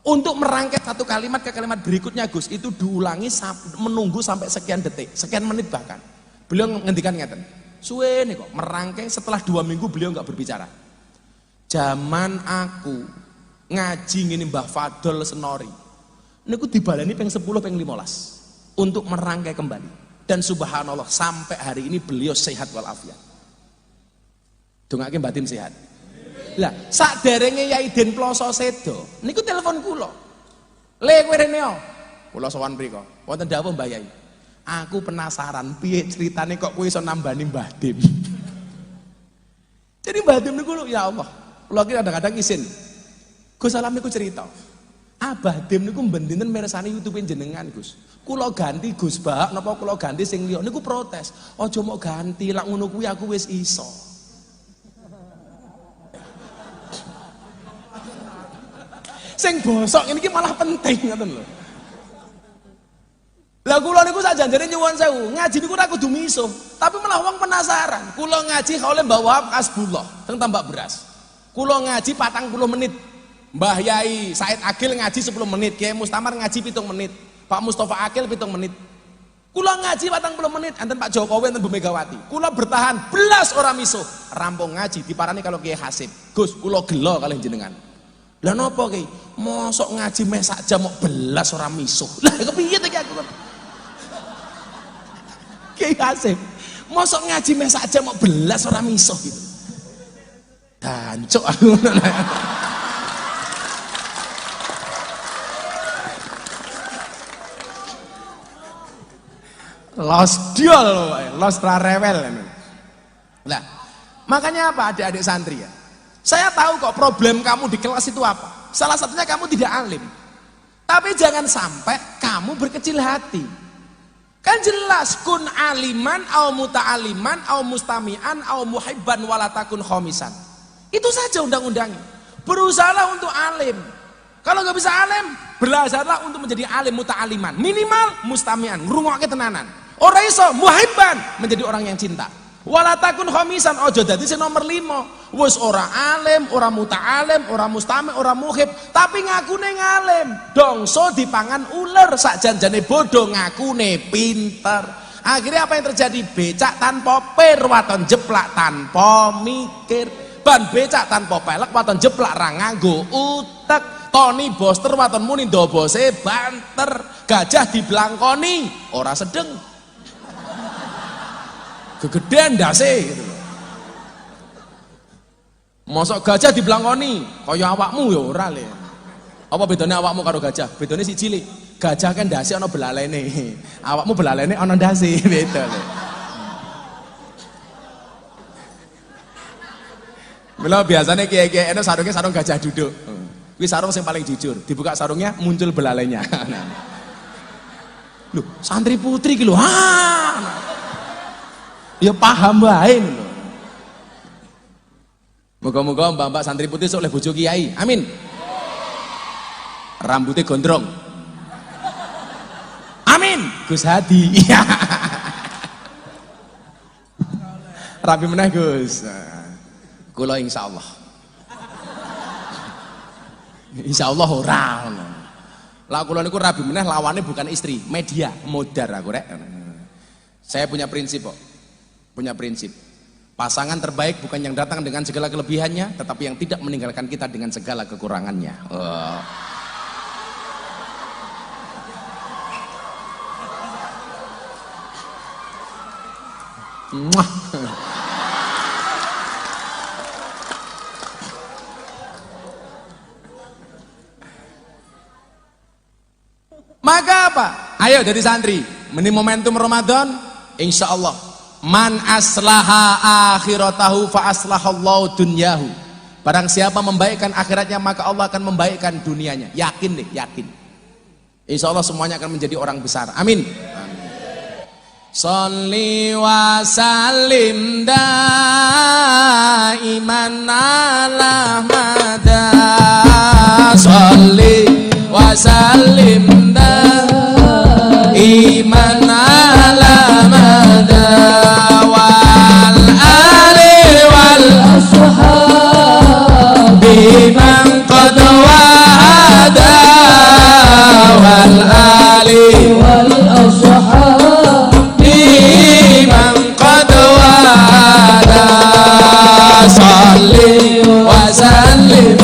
untuk merangkai satu kalimat ke kalimat berikutnya Gus, itu diulangi menunggu sampai sekian detik, sekian menit bahkan. Beliau ngendikan ngeten, suwe nih kok merangkai setelah 2 minggu beliau nggak berbicara. Zaman aku ngaji ngene Mbah Fadhol Senori, niku dibalani ping 10 ping 15 untuk merangkai kembali. Dan subhanallah sampai hari ini beliau sehat walafiat. Dongake Mbah Dim sehat. Lah, sakderenge Yai Den Ploso sedo, niku telepon kula. "Le kowe rene yo." Kula sowan mriko. "Wonten dawuh Mbah Yai. Aku penasaran piye ceritane kok kowe iso nambani Mbah Dim." Jadi Mbah Dim niku ya Allah, kula ki kadang-kadang isin. Gus Salam niku cerita. Abah Dim niku mben dinten mirsani YouTube jenengan Gus. Kula ganti Gus Bak napa kula ganti sing liya niku protes. "Aja mok ganti, lak ngono kuwi aku wis iso." Sing bosok ini malah penting ngoten lho. Lah kula niku sak janjane nyuwun sewu, ngaji niku ora kudu misuh, tapi malah wong penasaran. Kula ngaji kaule Mbah Wahab Asbullah teng Tambak Beras. Kula ngaji 40 menit. Mbah Yai Said Agil ngaji 10 menit, Kiai Mustamar ngaji 7 menit. Pak Mustafa Akil 7 menit. Kula ngaji 40 menit, enten Pak Jokowi, enten Bu Megawati. Kula bertahan belas orang misuh. Rampung ngaji diparani kalau Kiai Hasib. Gus, kula gelo kalih jenengan. Lah napa Ki? Mosok ngaji meh sak jam mok belas orang misuh. Lah kepiye iki aku? Kiai Hasib. Mosok ngaji meh sak jam mok belas orang misuh gitu. Dancuk aku. Los diol, los rarewel. Nah, makanya apa adik-adik santri ya? Saya tahu kok problem kamu di kelas itu apa. Salah satunya kamu tidak alim. Tapi jangan sampai kamu berkecil hati. Kan jelas kun aliman au muta'aliman au mustami'an au muhibban walatakun khomisan. Itu saja undang-undangnya. Berusahalah untuk alim. Kalau nggak bisa alim, belajarlah untuk menjadi alim muta'aliman. Minimal mustami'an, ngrungokke tenanan. Ora iso muhibban, menjadi orang yang cinta. Walatakun khomisan, ojo dadi sing nomor 5. Wis ora alim, ora muta'alim, ora mustami', ora muhib, tapi ngakune ngalim. Dongso dipangan uler, sak janjane bodoh ngakune pinter. Akhirnya apa yang terjadi? Becak tanpa pir, waton jeplak tanpa mikir. Ban becak tanpa pelek, waton jeplak ra nganggo utek. Tony Boster waton muni ndobose banter. Gajah diblangkoni ora sedeng. Kegedean ndase gitu loh. Mosok gajah diblangkoni kaya awakmu ya ora le. Apa bedane awakmu karo gajah? Bedane siji le. Gajah kan ndase ana belalene. Awakmu belalene ana ndase, beda le. Mula biasanya kiai-kiai itu sarungnya sarung gajah duduk. Ini sarung yang paling jujur. Dibuka sarungnya muncul belalainya. Loh, santri putri gitu. Ya paham baik. Moga-moga mbak-mbak santri putri sok oleh bojo kiai. Amin. Rambutnya gondrong. Amin. Gus Hadi. Rapi meneh Gus. Kula insyaallah. Insyaallah ora. Lah kula niku rabi meneh lawane bukan istri, media, modar aku rek. Saya punya prinsip kok. Punya prinsip. Pasangan terbaik bukan yang datang dengan segala kelebihannya, tetapi yang tidak meninggalkan kita dengan segala kekurangannya. Maka apa? Ayo dari santri, ini momentum Ramadan, insya Allah man aslaha akhiratahu fa aslahallahu dunyahu. Barang siapa membaikkan akhiratnya, maka Allah akan membaikkan dunianya. Yakin deh, yakin. Insya Allah semuanya akan menjadi orang besar. Amin. Sholli wa sallim daiman ala mada. Sholli wa sallim daiman ala mada. Wal ali wal ashabi man qad wa'ada. Wal ali wal ashabi man qad wa'ada. Sholli wa sallim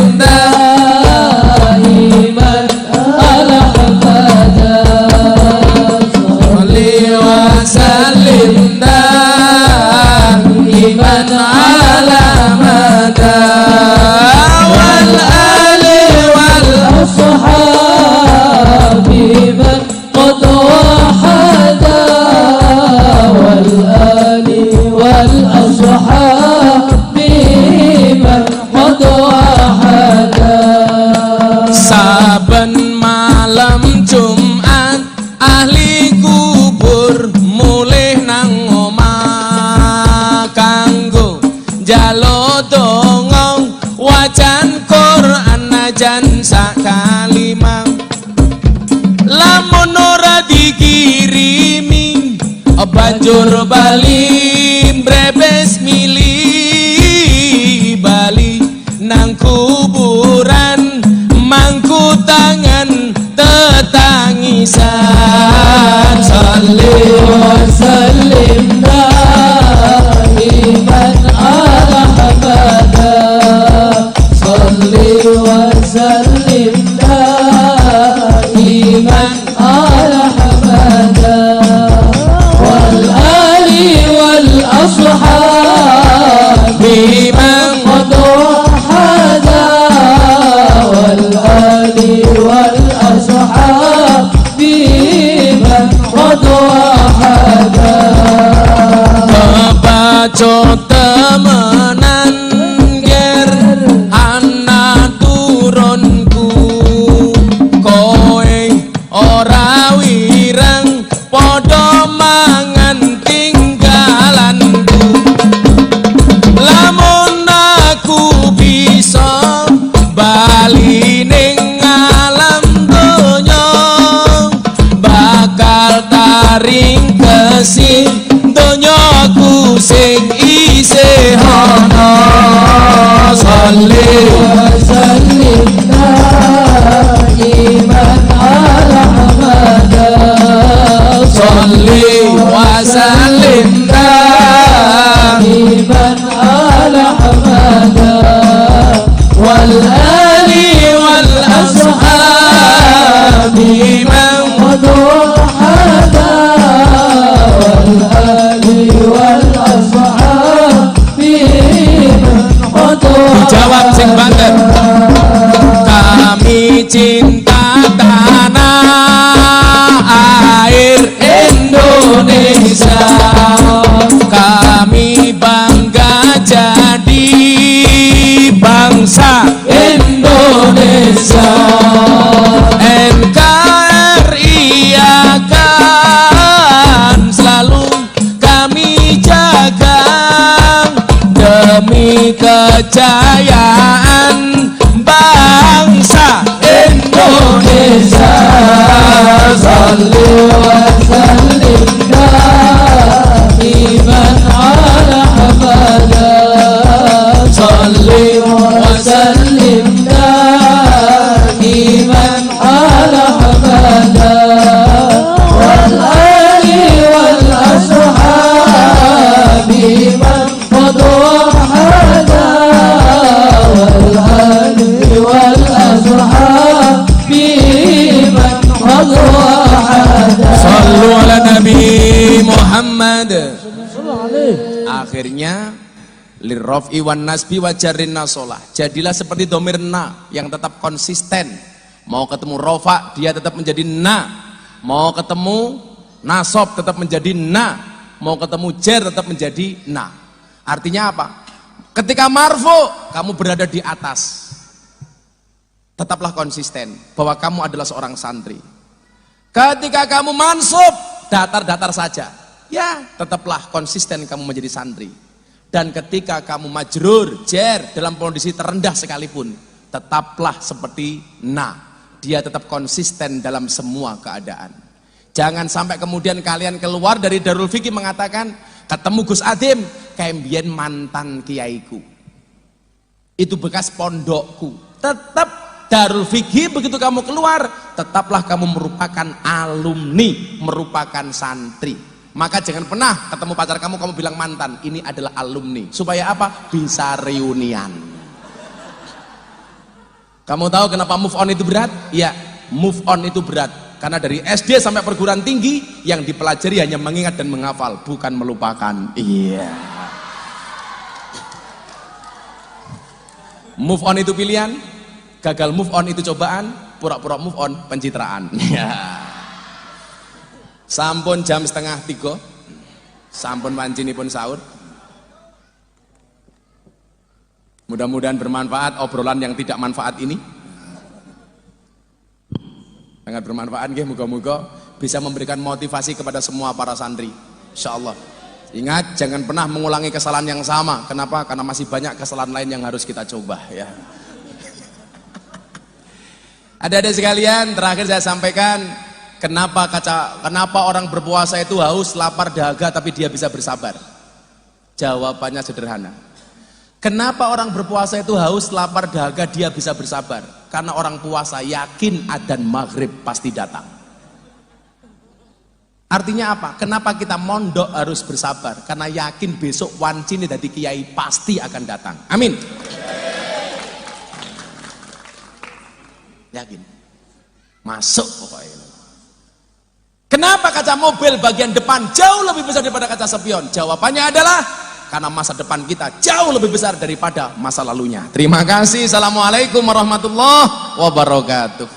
saben malam Jumat ahli kubur mulih nang omah kanggo njaluk donga wacan Quran najan sakalimah. Lamun ora dikirimi banjur bali brebes milih bali nang kuburan mangku tangan tetangi nisan salli wa sallim daiman ala hamada salli wa sallim daiman ala hamada wal ali wal ashabi man qad wahada wal ali wal ashabi man qad wahada kebaco temenan ger ana turunku kowe ora wireng padha mangan tinggalanku lamun aku bisa bali ning alam donya bakal taring kesih donyaku sing isih ana salli wa sallim daiman ala hamada salli wa sallim daiman ala hamada wal ali wal ashabi man qad wahada wal ali wal ashabi man qad dijawab sing banter kami cinta tanah air Indonesia kami bangga jadi bangsa Indonesia NKRI akan selalu kami jaga demi kejayaan bangsa Indonesia salli wa sallim daiman ala hamada salli wa sallim daiman ala hamada wal ali wal ashabi man qad wahada wal ali wal ashabi man qad wahada sallu ala nabi Muhammad. Akhirnya lirraf'i wan nasbi wa jarrin nasolah, jadilah seperti domir na yang tetap konsisten. Mau ketemu rofa dia tetap menjadi na, mau ketemu nasob tetap menjadi na, mau ketemu jer tetap menjadi na. Artinya apa? Ketika marfu kamu berada di atas, tetaplah konsisten bahwa kamu adalah seorang santri. Ketika kamu mansub datar-datar saja, ya tetaplah konsisten kamu menjadi santri. Dan ketika kamu majrur, jer dalam kondisi terendah sekalipun, tetaplah seperti na, dia tetap konsisten dalam semua keadaan. Jangan sampai kemudian kalian keluar dari Darul Fikih mengatakan ketemu Gus Adim kayak mbiyen mantan kiaiku, itu bekas pondokku. Tetap Darul Fikih begitu kamu keluar, tetaplah kamu merupakan alumni, merupakan santri. Maka jangan pernah ketemu pacar kamu bilang mantan, ini adalah alumni. Supaya apa? Bisa reunian. Kamu tahu kenapa move on itu berat? Ya, move on itu berat karena dari SD sampai perguruan tinggi yang dipelajari hanya mengingat dan menghafal, bukan melupakan. Iya. Move on itu pilihan, gagal move on itu cobaan, pura-pura move on pencitraan. Ya. Sampun jam 2:30, sampun wancinipun sahur. Mudah-mudahan bermanfaat obrolan yang tidak manfaat ini. Sangat bermanfaat nggih, muga-muga bisa memberikan motivasi kepada semua para santri. Insyaallah. Ingat, jangan pernah mengulangi kesalahan yang sama. Kenapa? Karena masih banyak kesalahan lain yang harus kita coba ya. Adik-adik sekalian, terakhir saya sampaikan kenapa orang berpuasa itu haus, lapar, dahaga tapi dia bisa bersabar? Jawabannya sederhana. Kenapa orang berpuasa itu haus, lapar, dahaga dia bisa bersabar? Karena orang puasa yakin adzan maghrib pasti datang. Artinya apa? Kenapa kita mondok harus bersabar? Karena yakin besok wancine dadi kiai pasti akan datang. Amin. Yakin. Masuk pokoknya. Kenapa kaca mobil bagian depan jauh lebih besar daripada kaca spion? Jawabannya adalah karena masa depan kita jauh lebih besar daripada masa lalunya. Terima kasih. Assalamualaikum warahmatullahi wabarakatuh.